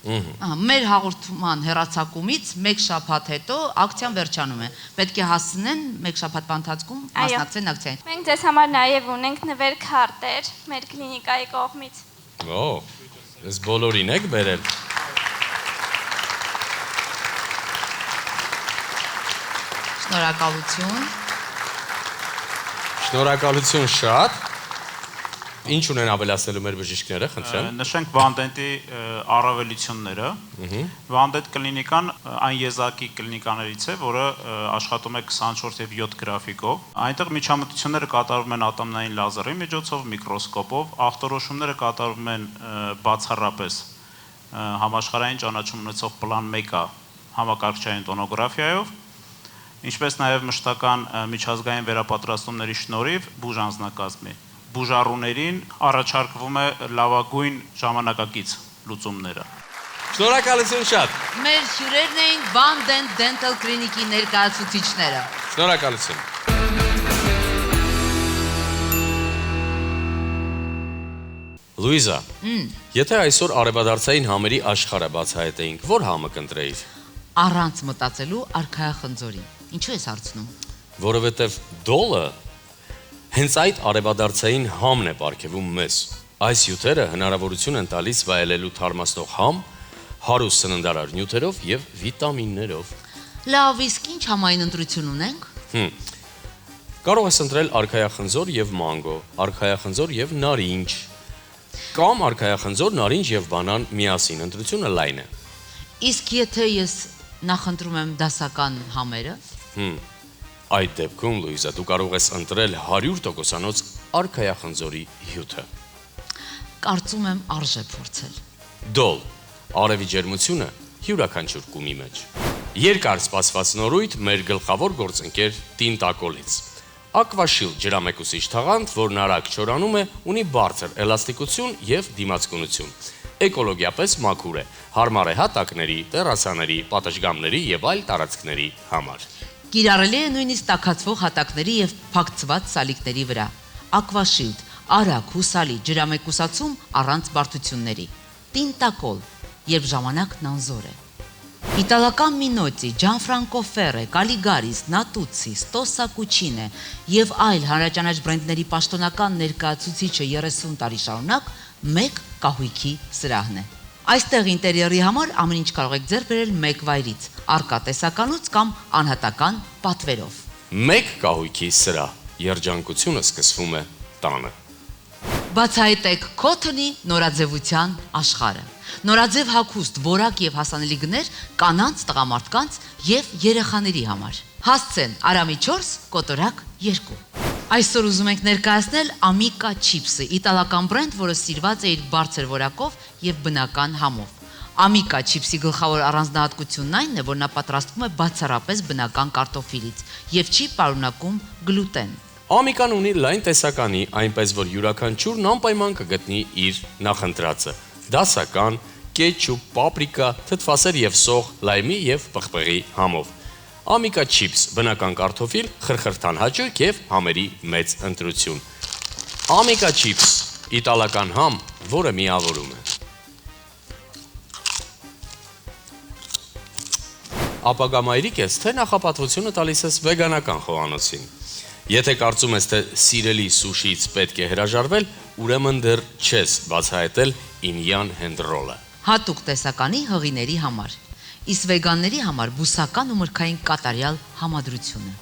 Մեր հաղորդման հեռացակումից 1 շաբաթ հետո ակցիան վերջանում է։ Պետք է հասցնեն 1 շաբաթվա ընթացքում մասնակցեն ակցիային։ Մենք ձեզ համար նաև ունենք նվեր քարտեր մեր կլինիկայի կողմից։ Ես բոլորին եք բերել։ Շնորհակալություն։ Շնորհակալություն շատ։ Ինչ ունեն ավելացնելու մեր բժիշկները, խնդրեմ։ Նշենք Վանդենտի առավելությունները։ Վանդենտ կլինիկան այն եզակի կլինիկաներից է, որը աշխատում է 24 եւ 7 գրաֆիկով։ Այնտեղ միջամտությունները կատարվում են ատամնային լազերի միջոցով, միկրոսկոպով, ախտորոշումները կատարվում են բացառապես համաշխարհային ճանաչում ունեցող պլան 1-ը համակարգչային տոնոգրաֆիայով, ինչպես նաև մշտական միջազգային վերապատրաստումների շնորհիվ բուժանձնակազմի բուժառուներին առաջարկվում է լավագույն ժամանակակից լուծումները։ Շնորհակալություն շատ։ Մեր հյուրերն էին Vandent Dental Clinic-ի ներկայացուցիչները։ Շնորհակալություն։ Լուիզա, եթե այսօր արևադարձային համերի աշխարհը բացահայտեինք, որ համը կընտրեիր։ Առանց մտածելու արքայախնձորի։ Ինչու ես հարցնում։ Որովհետև դոլը հենց այդ արևադարձային համն է պարգևում մեզ։ Այս հյութերը հնարավորություն են տալիս վայելելու թարմացնող համ, հարուստ սննդարար նյութերով եւ վիտամիններով։ Լավ, իսկ ինչ համային ընտրություն ունենք։ Կարող ես ընտրել արքայախնձոր եւ մանգո, արքայախնձոր եւ նարինջ, կամ արքայախնձոր, նարինջ եւ բանան միասին, ընտրությունը լայն է։ Իսկ եթե ես նախընտրում եմ դասական համերը։ Այդ դեպքում, Լուիզա, դու կարող ես ընտրել 100%-անոց արքայախնձորի հյութը։ Կարծում եմ արժե փորձել։ Դոլ, արևի ջերմությունը յուրաքանչյուր կումի մեջ։ Երկար սպասված նորույթ մեր գլխավոր գործընկեր Տինտակոլից։ Aquashield ջրամեկուսիչ թաղանթ, որն արագ չորանում է, ունի բարձր էլաստիկություն եւ դիմացկունություն։ Էկոլոգիապես մաքուր է, հարմար է հատակների, տերասաների, պատշգամբների եւ այլ տարածքների համար։ Կիրառելի է նույնիսկ տաքացվող հատակների եւ փակցված սալիկների վրա։ Aquashield, արագ, հուսալի ջրամեկուսացում առանց բարդությունների։ Տինտակոլ, երբ ժամանակն անզոր է։ Իտալական Մինոցի, Ջանֆրանկո Ֆերը, Կալիգարիս, Նատուցի, Ստոսա Կուչինե եւ այլ հանրաճանաչ բրենդների պաշտոնական ներկայացուցիչը 30 տարի շարունակ մեկ կահույքի սրահն է։ Այստեղ ինտերիերի համար ամեն ինչ կարող եք ձեռք բերել մեկ վայրից, առկա տեսականուց կամ անհատական պատվերով։ Մեկ կահույքի սրահ, երջանկությունը սկսվում է տանը։ Բացահայտեք Cotton-ի նորաձևության աշխարհը։ Նորաձև հագուստ, որակ եւ հասանելի գներ կանանց, տղամարդկանց եւ երեխաների համար։ Հասցեն Արամի 4, Կոտորակ 2։ Այսօր ուզում ենք ներկայացնել Amica Chips-ը, իտալական բրենդ, որը սիրված է իր բարձր որակով եւ բնական համով։ Amica Chips-ի գլխավոր առանձնահատկությունն այն է, որ նա պատրաստվում է բացառապես բնական կարտոֆիլից եւ չի պարունակում գլուտեն։ Amica-ն ունի լայն տեսականի, այնպես որ յուրաքանչյուրն անպայման կգտնի իր նախընտրածը։ դասական, կետչուպ, պապրիկա, թթվասեր եւ սող, լայմի եւ պղպեղի համով։ Ամիկա չիփս, բնական կարտոֆիլ, խրխրթան հաճույք եւ համերի մեծ ընտրություն։ Ամիկա չիփս, իտալական համ, որը միավորում է։ Ապագա մայրիկ ես, թե նախապատվությունը տալիս ես վեգանական խոհանոցին։ Եթե կարծում ես, թե սիրելի սուշիից պետք է հրաժարվել, ուրեմն դեռ չես բացահայտել ինյան հենդրոլը։ Հատուկ տեսականի հղիների համար։ Իսկ վեգանների համար բուսական ու մրգային կատարյալ համադրությունը։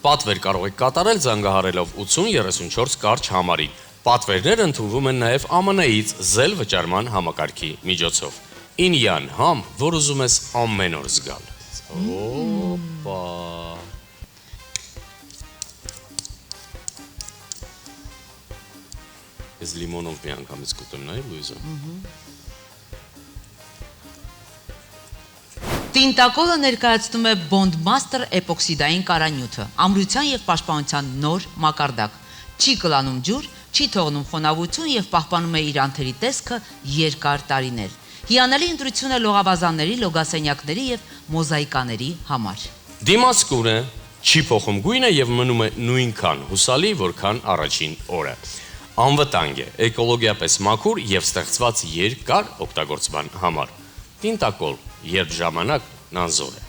Պատվեր կարող եք կատարել զանգահարելով 8034 կարճ համարին։ Պատվերները ընդունվում են նաև ԱՄՆ-ից զել վճարման համակարգի միջոցով։ Ինյան համ, որ ուզում ես ամեն օր զգալ։ Օպա։ Ես լիմոնով մի անգամից կուտեմ, նայ Լուիզա։ Տինտակոլը ներկայացնում է Bondmaster էպոքսիդային կարանյութը, ամրության եւ պաշտպանության նոր մակարդակ։ Չի կլանում ջուր, չի թողնում խոնավություն եւ պահպանում է իր անթերի տեսքը երկար տարիներ։ Հիանալի ընտրություն է լողավազանների, լոգասենյակների եւ մոզաիկաների համար։ Դիմացկուն է, չի փոխում գույնը եւ մնում է նույնքան հուսալի, որքան առաջին օրը։ Անվտանգ է, էկոլոգիապես մաքուր եւ ստեղծված երկար օգտագործման համար։ Տինտակոլ, երբ ժամանակն անզոր է։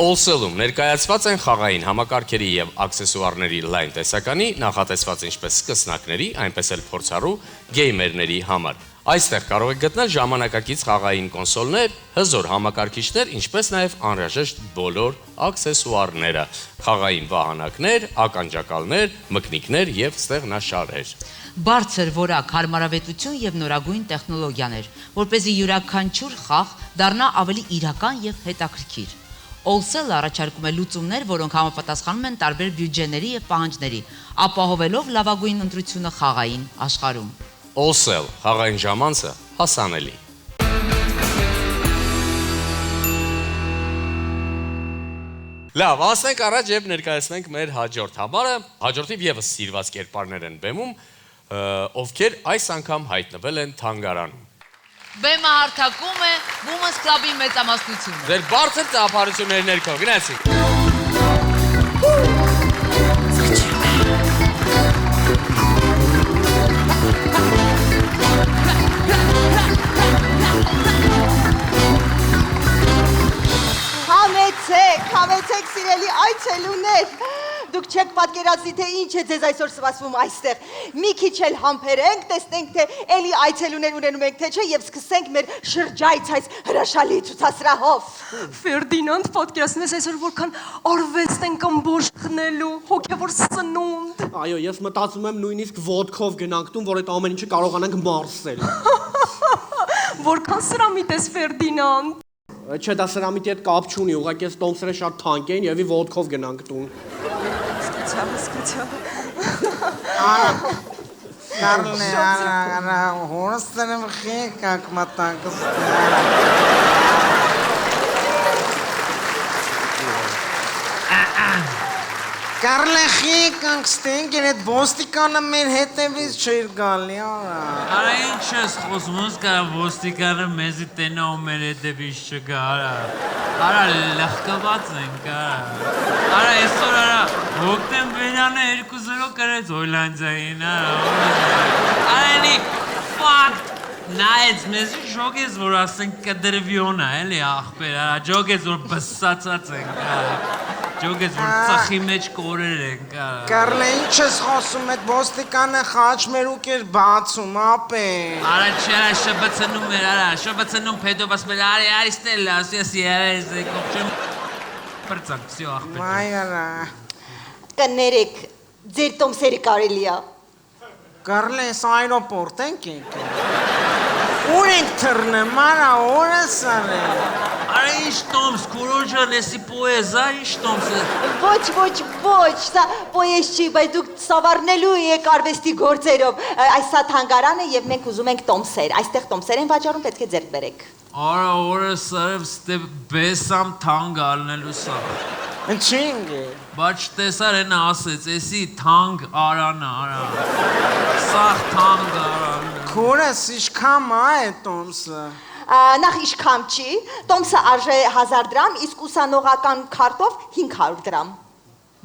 Allsell-ում ներկայացված են խաղային համակարգերի եւ աքսեսուարների լայն տեսականի, նախատեսված ինչպես սկսնակների, այնպես էլ փորձառու գեյմերների համար։ Այստեղ կարող եք գտնել ժամանակակից խաղային կոնսոլներ, հզոր համակարգիչներ, ինչպես նաև անհրաժեշտ բոլոր աքսեսուարները, խաղային վահանակներ, ականջակալներ, մկնիկներ եւ ստեղնաշարեր։ Բարձր որակ, հարմարավետություն եւ նորագույն տեխնոլոգիաներ, որպեսզի յուրաքանչյուր խաղ դառնա ավելի իրական եւ հետաքրքիր։ Allsell-ը առաջարկում է լուծումներ, որոնք համապատասխանում են տարբեր բյուջեների եւ պահանջների, ապահովելով լավագույն ընտրությունը խաղային աշխարհում։ Allsell, խաղային ժամանցը հասանելի։ Լավ, ասենք առաջ եւ ներկայացնենք մեր հաջորդ համարը։ Հաջորդիվ եւս սիրված կերպարներ են բեմում, ովքեր այս անգամ հայտնվել են թանգարանում։ Բեմը հարթակում է Women's Club-ի մեծամասնությունը։ Ձեր բարձր ծափարությունների ներքո գնացինք։ Համեցեք սիրելի այցելուներ, դուք չեք պատկերացնի, թե ինչ է ձեզ այսօր սպասվում այստեղ։ Մի քիչ էլ համբերենք, տեսնենք, թե էլի այցելուներ ունենում ենք, թե չէ, եւ սկսենք մեր շրջայց այս հրաշալի ցուցասրահով։ Ֆերդինանդ, պատկերացնես այսօր որքան արվեստ ենք ամբողջ խնելու, հոգևոր սնունդ։ Այո, ես մտածում եմ նույնիսկ ոդքով գնանք տուն, որ այդ ամեն ինչը կարողանանք մարսել։ Որքան սրամիտ ես Ֆերդինանդ։ Չէ, դա սրամիտի հետ կապ չունի, ուղղակի այս տոմսերը շատ թանկ են եւ ոդքով գնանք տուն։ Սկսա։ Կարլե, հորսներում խիքակ մտանք։ Կարլե խիքանք ստենգեր այդ ոստիկանը մեր հետևից չէր գալի, Արա ինչ ես խոսում, ոնց կարա ոստիկանը մեզի տենա ու մեր հետևից չգա, Արա լխկված ենք, Արա այսօր արա հոկտեմբերյանը 2-0 կրեց Հոլանդիային, Արանի ֆակտ նայեց մեզի ժոգեց, որ ասենք կդրվիոն է, էլի աղբեր, Ջոգեց, որ բսացած ենք, Ջոգեց, որ ծխի մեջ կորեր ենք, Կարլե, ինչ ես խոսում, այդ ոստիկանը խաչմերուկ էր բացում, ապեն։ Արա չէ, շբցնում էր, շբցնում փեդոբաս մեր արի ստելա, ես երես եկող չեմ պրծանք, վсё աղբեր։ Մայարա։ Կներեք, ձեր տոմսերը կարելի է։ Կարլե, ես այրոպորտ ենք Ուր ենք թռնեմ, արա, օր ես արել։ Արա ինչ տոմս, քուրոջան, եսի պոեզա, ինչ տոմս է։ Ոչ, սա պոեզ չի, բայց դուք սավառնելու եք արվեստի գործերով։ Այս սա թանգարան է եւ մենք ուզում ենք տոմսեր։ Այստեղ տոմսեր են վաճառում, պետք է ձեռք բերեք։ Արա, օր ես արև ստե բեսամ թանկ ալնելու սա։ Ինչինգ է։ Բայց տեսար են ասեց, եսի թանկ արանա, Սաղ թանկ արանա։ Քուրս իշքամ է Տոմսը։ Նախ իշքամ չի, Տոմսը արժե 1000 դրամ, իսկ ուսանողական քարտով 500 դրամ։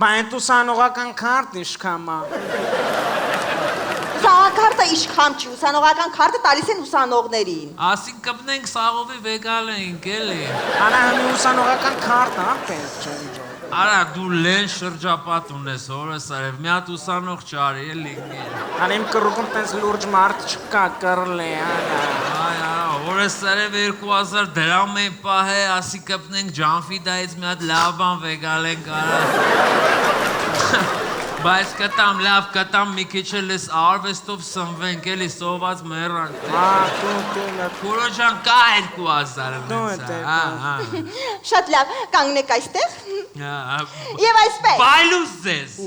Բա այդ ուսանողական քարտը իշքամ է։ Ուսանողակարտը իշքամ չի, ուսանողական քարտը տալիս են ուսանողներին։ Ասին կպնենք սաղովի վեգալ ենք, էլի։ Արա համի ուսանողական քարտը, պետք չէ։ Արա դու լեն շրջապատ ունես հորս արև, մի հատ ուսանող չարի, էլի։ Արա իմ կռուկում տենց լուրջ մարդ չկա, կռլե, Այ, հորս արև 2000 դրամ է պահե, ասի կպնենք ջանֆիդայից մի հատ լավ բան վեգալ ենք, Բայց կտամ, լավ կտամ, մի քիչ էլ ես արվեստով սնվենք, էլի սոված մեռանք։ Քուրո ջան, կա 2000 Շատ լավ, կանգնեք այստեղ։ Եվ այսպես։ Բայլուս ձեզ։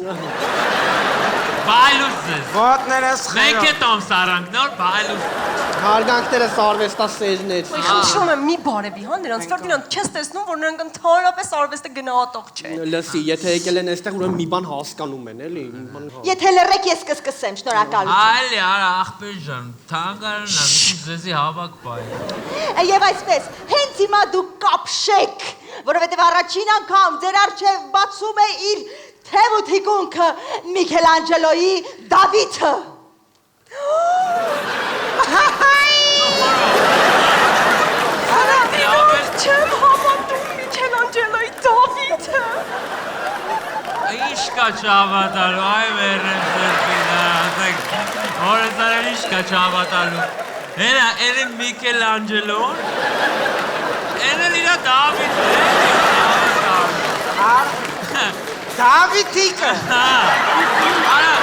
Բայլուս ձեզ։ Ոտներս խերո։ Մենք է Տոմս արանք, նոր բայլուս։ Հարգանքներս արվեստասերներ։ Խնդրում եմ մի բարևի, հա, նրանց Ֆերդինանդ, չես տեսնում, որ նրանք ընդհանրապես արվեստը գնահատող չեն։ Լսի, եթե եկել են այստեղ, ուրեմն մի բան հասկանում են, էլի։ Եթե լռեք, ես կսկսեմ, շնորհակալություն։ Այլի, արա, աղբեր ջան, թանգարանն է, ձեզի հավաք բայ։ Եվ այսպես, հենց հիմա դուք կապշեք, որովհետև առաջին անգամ ձեր առջև բացում է իր թև ու թիկունքը Միքելանջելոյի Դավիթը։ Չեմ համատում Միքելանջելոյի Դավիթը։ Ինչ կա չհավատալու, այ վերեմ սրտին, ասեք, հորս արև ինչ կա չհավատալու։ Էլի Միքելանջելոն, էլ իրա Դավիթը, Դավիթիկը։ Արա,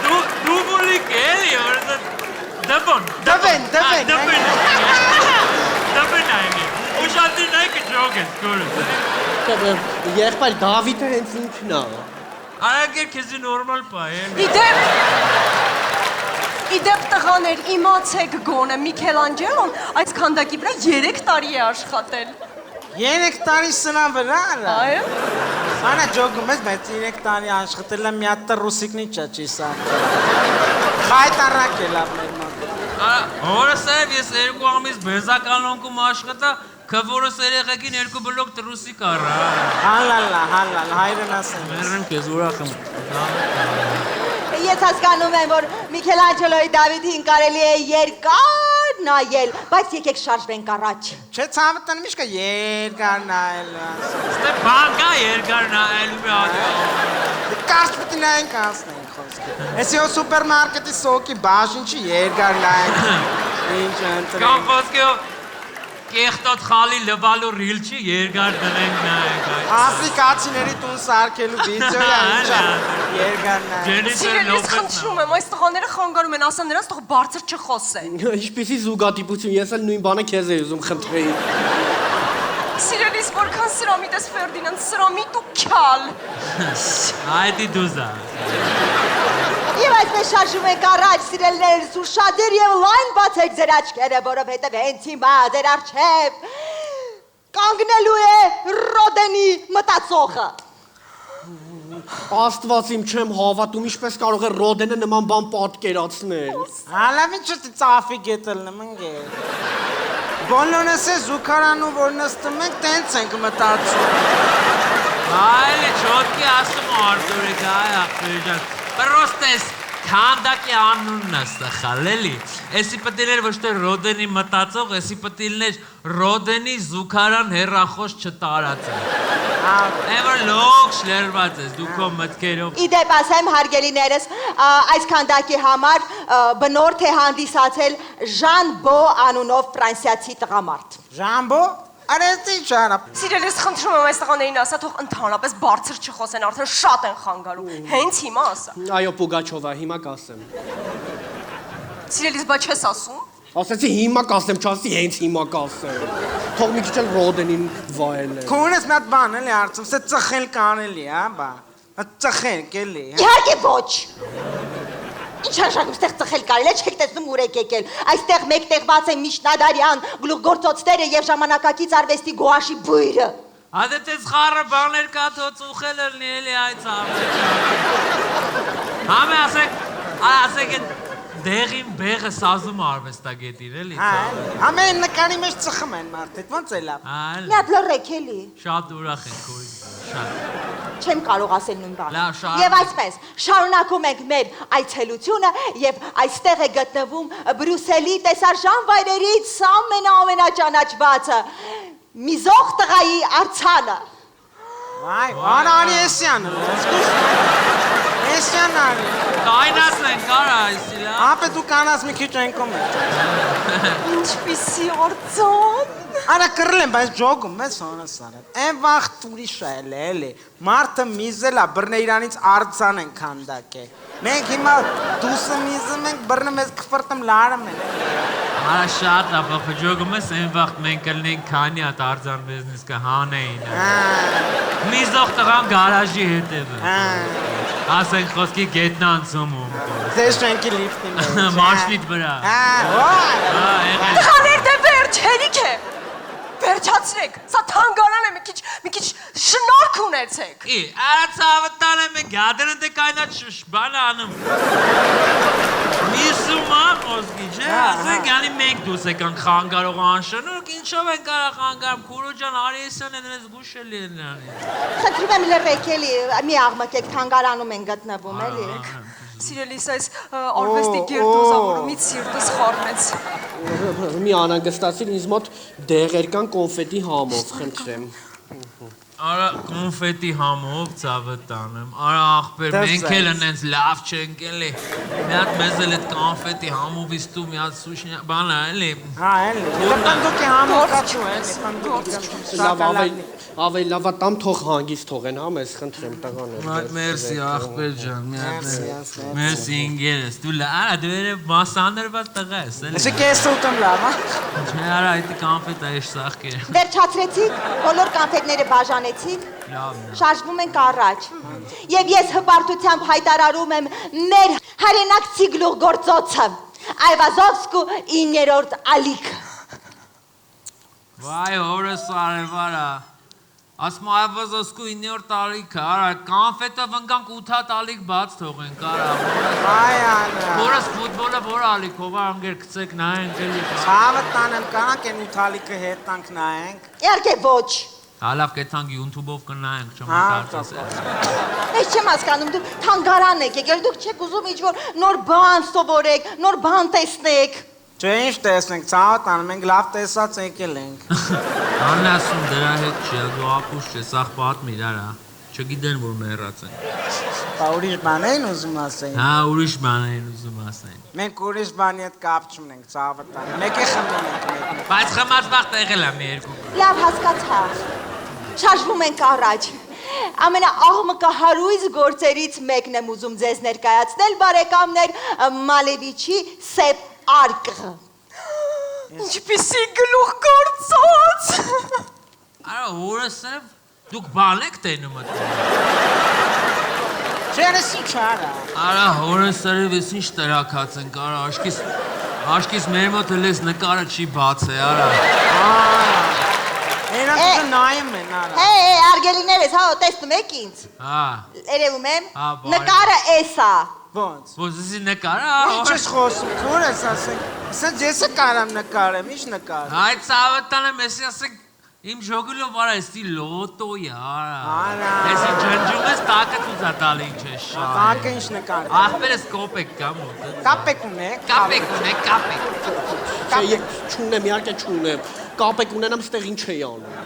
դու բուլիկ էլի, հորս դպն այնի, ուշատին այ կջոգ ես կորս։ Եղբայր Դավիթը հենց ինքն է։ Արագ էր քեզի նորմալ պա, էլի։ Իդեպ տղաներ, իմացեք գոնե Միքելանջելոն այս քանդակի վրա 3 տարի է աշխատել։ 3 տարի սնա վրա արա։ Այո։ Արա ջոգում ես, բայց 3 տարի աշխատել եմ մի հատ ռուսիկնի ճաճի սարքը։ Խայտարակ է լավ մեր մոտ։ Հորս արև ես 2 ամիս բերզականոնքում աշխատա, քվորս երեխեքին 2 բլոկ ռուսիկ առա։ Հալալա, հայրն ասեմ։ Մերն քեզ ուրախ եմ։ Ես հասկանում եմ, որ Միքելանջելոյի Դավիթին կարելի է երկար նայել, բայց եկեք շարժվենք առաջ։ Չէ, ցավտան միշկա երկար նայել։ Ստե բանկա երկար նայել ու հատ։ Կարճ պետք է նայենք ասնենք խոսքը։ Էսի սուպերմարկետի սոկի բաժինի երկար նայենք։ Ինչ ընտրենք։ Կամ խոսքով կեղտոտ խալի լվալու ռիլ չի, երկար դնենք նայենք։ Աֆրիկացիների տուն սարքելու վիդեոյա ինչա երկար նայենք։ Սիրելիս խնդրում եմ, այս տղաները խանգարում են, ասա նրանց թող բարձր չխոսեն։ Ինչպիսի զուգադիպություն, ես էլ նույն բանը քեզ էի ուզում խնդրեի։ Սիրելիս որքան սրամիտ ես Ֆերդինանդ, սրամիտ ու քյալ։ Այդի դուզա։ Եվ այսպես շարժում ենք առաջ, սիրելիներս, ու շատեր եւ լայն բացեք ձեր աչքերը, որովհետեւ հենց հիմա ձեր առջև կանգնելու է Ռոդենի մտածողը։ Աստված իմ չեմ հավատում, ինչպես կարող է Ռոդենը նման բան պատկերացնել։ Հալավ ինչ ծաֆի գետել նմնգե։ Բոլորս է զուգարանում, որ նստում ենք, տենց ենք մտածում։ Այլի չոտքի ասում ու Արտուրի գայ աղբերի ջան։ Պրոստես քանդակի անունն է սխալ, էլի։ Էսի պտիլներ ոչ թե Ռոդենի մտածող, էսի պտիլներ Ռոդենի զուգարան հեռախոս չտարածել։ Էվր լոք շլերված ես, դու քո մտքերով։ Իդեպ ասեմ հարգելիներս, այս քանդակի համար բնորդ է հանդիսացել Ժան Բո անունով ֆրանսիացի տղամարդ։ Ժան Բո? Արեցի չարա։ Սիրելիս խնդրում եմ այս տղաներին ասա, թող ընդհանրապես բարձր չխոսեն, արդեն շատ են խանգարում։ Հենց հիմա ասա։ Այո, Պուգաչովա, հիմա կասեմ։ Սիրելիս, բա չես ասում։ Ասեցի հիմա կասեմ, չասի հենց հիմա կասեմ։ Թող մի քիչ էլ Ռոդենին վայելեն։ Քունես մի հատ բան էլի արծում, սա ծխել կանելի, հա, բա։ Ծխենք էլի։ Իհարկե ոչ։ Ինչ հաշակում ստեղ ծխել կարել է, չեք տեսնում ուր եք եկել։ Այստեղ մեկտեղված են միջնադարյան գլուխգործոցները եւ ժամանակակից արվեստի գոհաշի բույրը։ Ադետես խառը բաներ կա թոց ուխել էլի այց ամեն։ Համե ասեք դեղին բեղը սազում արվեստագետին էլի։ Ամեն նկանի մեջ ծխում են մարդիկ, ոնց է լավ։ Մի հատ լռեք էլի։ Շատ ուրախ ենք քույր, շատ։ Չեմ կարող ասել նույն բանը։ Լավ, շարունակ։ Եվ այսպես, շարունակում ենք մեր այցելությունը եւ այստեղ է գտնվում Բրյուսելի տեսարժան վայրերից ամենաճանաչվածը Միզող տղայի արձանը։ Վայ, Անանի Էսյանը։ Էսյանանի։ Կայնացնենք կարա այսիլա։ Ապե դու կանաս մի քիչ ենկում ես։ Ինչպիսի արձան։ Արա կռել եմ, բայց ջոգում ես անասան։ Այն վաղ ուրիշ է էլի։ Մարդը միզելա, բռնե իրանից արձան են քանդակե։ Մենք հիմա դուսը միզում ենք, բռնը մեզ կֆրտում լարում են։ Արա շատ լավ, ջոգում ես այն վաղ մենք կլնենք քանի հատ արձան բիզնես կհանեին։ Միզող տղան գարաժի հետևը։ Ասենք խոսքի գետնը անցումում։ Ձեզ շենքի լիֆտի մեջ։ Մաշնիտ վրա։ Տղաներ դե վերջ, հերիք է։ Վերջացրեք, սա թանգարան է, մի քիչ շնորհք ունեցեք։ Արա ցավը տանը մենք գադերն դե կայնա բանը անում։ Միսումա խոսքի, չէ՞, ասենք անի մենք դուս եկանք խանգարող անշնորհք, ինչով են կարող խանգարում քուրո ջան, Արիեսյանն այնպես զգուշելի են անի։ Խնդրում եմ լռեք էլի, մի աղմկեք թանգարանում են գտնվում էլի։ Սիրելիս այս արվեստի գերդոզավորումից սիրտս խառնեց։ Մի անհանգստացիր ինձ մոտ դեղեր կան կոնֆետի համով, խնդրեմ։ Արա կոնֆետի համով ցավը տանեմ։ Արա ախպեր, մենք էլ այնց լավ չենք էլի։ Մի հատ մեզ էլ այդ կոնֆետի համովից դու մի հատ սուշնի բան էլի։ Հա, էլի։ Դեպանդուկի համով կաչու է, լավ ավելի լավ տամ թող հանգիստ թողեն, հա, մեզ խնդրեմ տղաներ։ Մերսի ախպեր ջան, մի հատ մերսի ինգերս։ Դու արա դու երբ մասաներված տղա ես, էլի։ Εσύ կես ուտում լավ, հա։ Չէ, արա այդ կոնֆետը էշ սախկեր։ Վերջացրեցիք, բոլոր կոնֆետները բաժանեցիք։ Շարժվում ենք առաջ։ Եվ ես հպարտությամբ հայտարարում եմ մեր հայրենական գլուխ գործոցը Այվազովսկու 9-րդ ալիքը։ Վայ, հորս արևարա։ Ասում Այվազովսկու 9-րդ ալիքը, արա կոնֆետը վնկանք 8 հատ ալիք բաց թողենք, արա։ Այ անա։ Որս ֆուտբոլը որ ալիքով անգեր գցեք նայենք էլի։ Ցավը տանեմ, կանանք են 8 ալիքը հետանք նայենք։ Իհարկե ոչ։ Հալավ կեթանք YouTube-ով կնայենք, չմտածես։ Ես չեմ հասկանում, դուք թանգարան եք եկել, դուք չեք ուզում ինչ-որ նոր բան սովորեք, նոր բան տեսնեք։ Չէ, ինչ տեսնենք, ցավը տանեմ, մենք լավ տեսած եկել ենք։ Անասում դրա հետ չի, դու ապուշ ես, ախ պատմիր, արա։ Չգիտեն, որ մեռած են։ Բա ուրիշ բան էին ուզում ասեին։ Հա, ուրիշ բան էին ուզում ասեին։ Մենք ուրիշ բանի հետ կապ չունենք, ցավը տանեմ։ Մեկ է խմում ենք մեկ։ Բայց խմած վաղ եղել եմ մի երկու։ Լավ հասկացա։ Շարժվում ենք առաջ։ Ամենաաղմկահարույց գործերից մեկն եմ ուզում ձեզ ներկայացնել, բարեկամներ, Մալևիչի սև արկղը։ Ինչպիսի գլուխ գործոց։ Արա հորս եմ, դուք բան եք տենում ըտ։ Չերես ինչ արա։ Արա հորս սրև ես ինչ տրակած ենք, արա աշկիս մեր մոտ հլես նկարը չի բաց է, արա։ Էնա դու նայում են, արա։ Հե, արգելիներս, հա, տեսնում եք ինձ։ Հա։ Երևում եմ։ Հա, բարի։ Նկարը էս է։ Ոնց։ Ոնց էսի նկարը։ Ինչ ես խոսում, քուր ես ասենք։ Ասենք ես կարամ նկարեմ, ինչ նկար։ Հայ ցավը տանեմ, էսի ասենք իմ ժոգլով արա էսի լոտոյ արա։ Արա։ Էսի ջնջում ես տակը ցույց տալի ինչ է շա։ Տակը ինչ նկար։ Ախպերս կոպեկ կա մոտ։ Կապեք ունեք։ Կապեք։ Չունեմ, իհարկե չունեմ։ Կապեք ունենամ, ստեղ ինչ էի անում։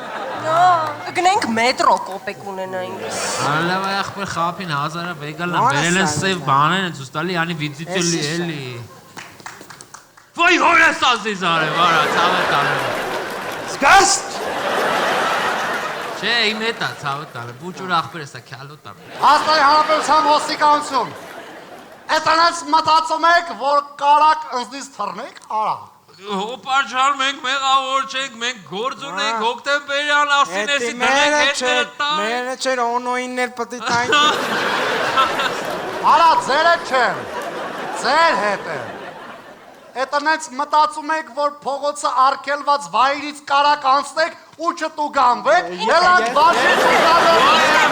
Գնենք մետրո կոպեկ ունենայինք։ Արլավ ախպեր խափին 1000-ը վեգալն բերել են սև բաներ են ցույց տալի, անի վիդիտելի էլի։ Ոյ հորս ասես արև, արա ցավը տալու։ Զգաստ։ Չէ, իմ հետ է ցավը տալու, բուջուր ախպեր էսա քյալոտ է։ Հայաստանի Հանրապետության ոստիկանություն։ Այդտեղից մտածում եք, որ կարակ ընձնից թռնեք, արա։ Հոպարջար մենք մեղավոր չենք, մենք գործ ունենք, հոկտեմբերյան ասինեսի դրենք հետ ներտա։ Մերը չեր օնոյիններ պտի տային։ Արա, ձեր հետ չեմ, ձեր հետ եմ։ Այդտեղից մտածում եք, որ փողոցը արգելված վայրից կարակ անցնեք ու չտուգանվեք, ելանք վաշից ու գալեք։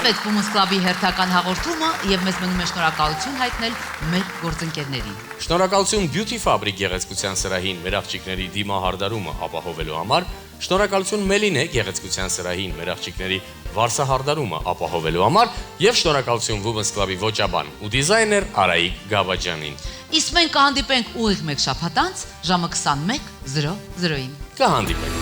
Ստացվեց Women's Club-ի հերթական հաղորդումը եւ մեզ մնում է շնորհակալություն հայտնել մեր գործընկերներին։ Շնորհակալություն Beauty Fabric գեղեցկության սրահին մեր աղջիկների դիմահարդարումը ապահովելու համար, շնորհակալություն Մելինե գեղեցկության սրահին մեր աղջիկների վարսահարդարումը ապահովելու համար եւ շնորհակալություն Women's Club-ի ոճաբան ու դիզայներ Արայիկ Գավաջանին։ Իսկ մենք կհանդիպենք ուղիղ մեկ շաբաթ անց ժամը 21:00-ին։ Կհանդիպենք։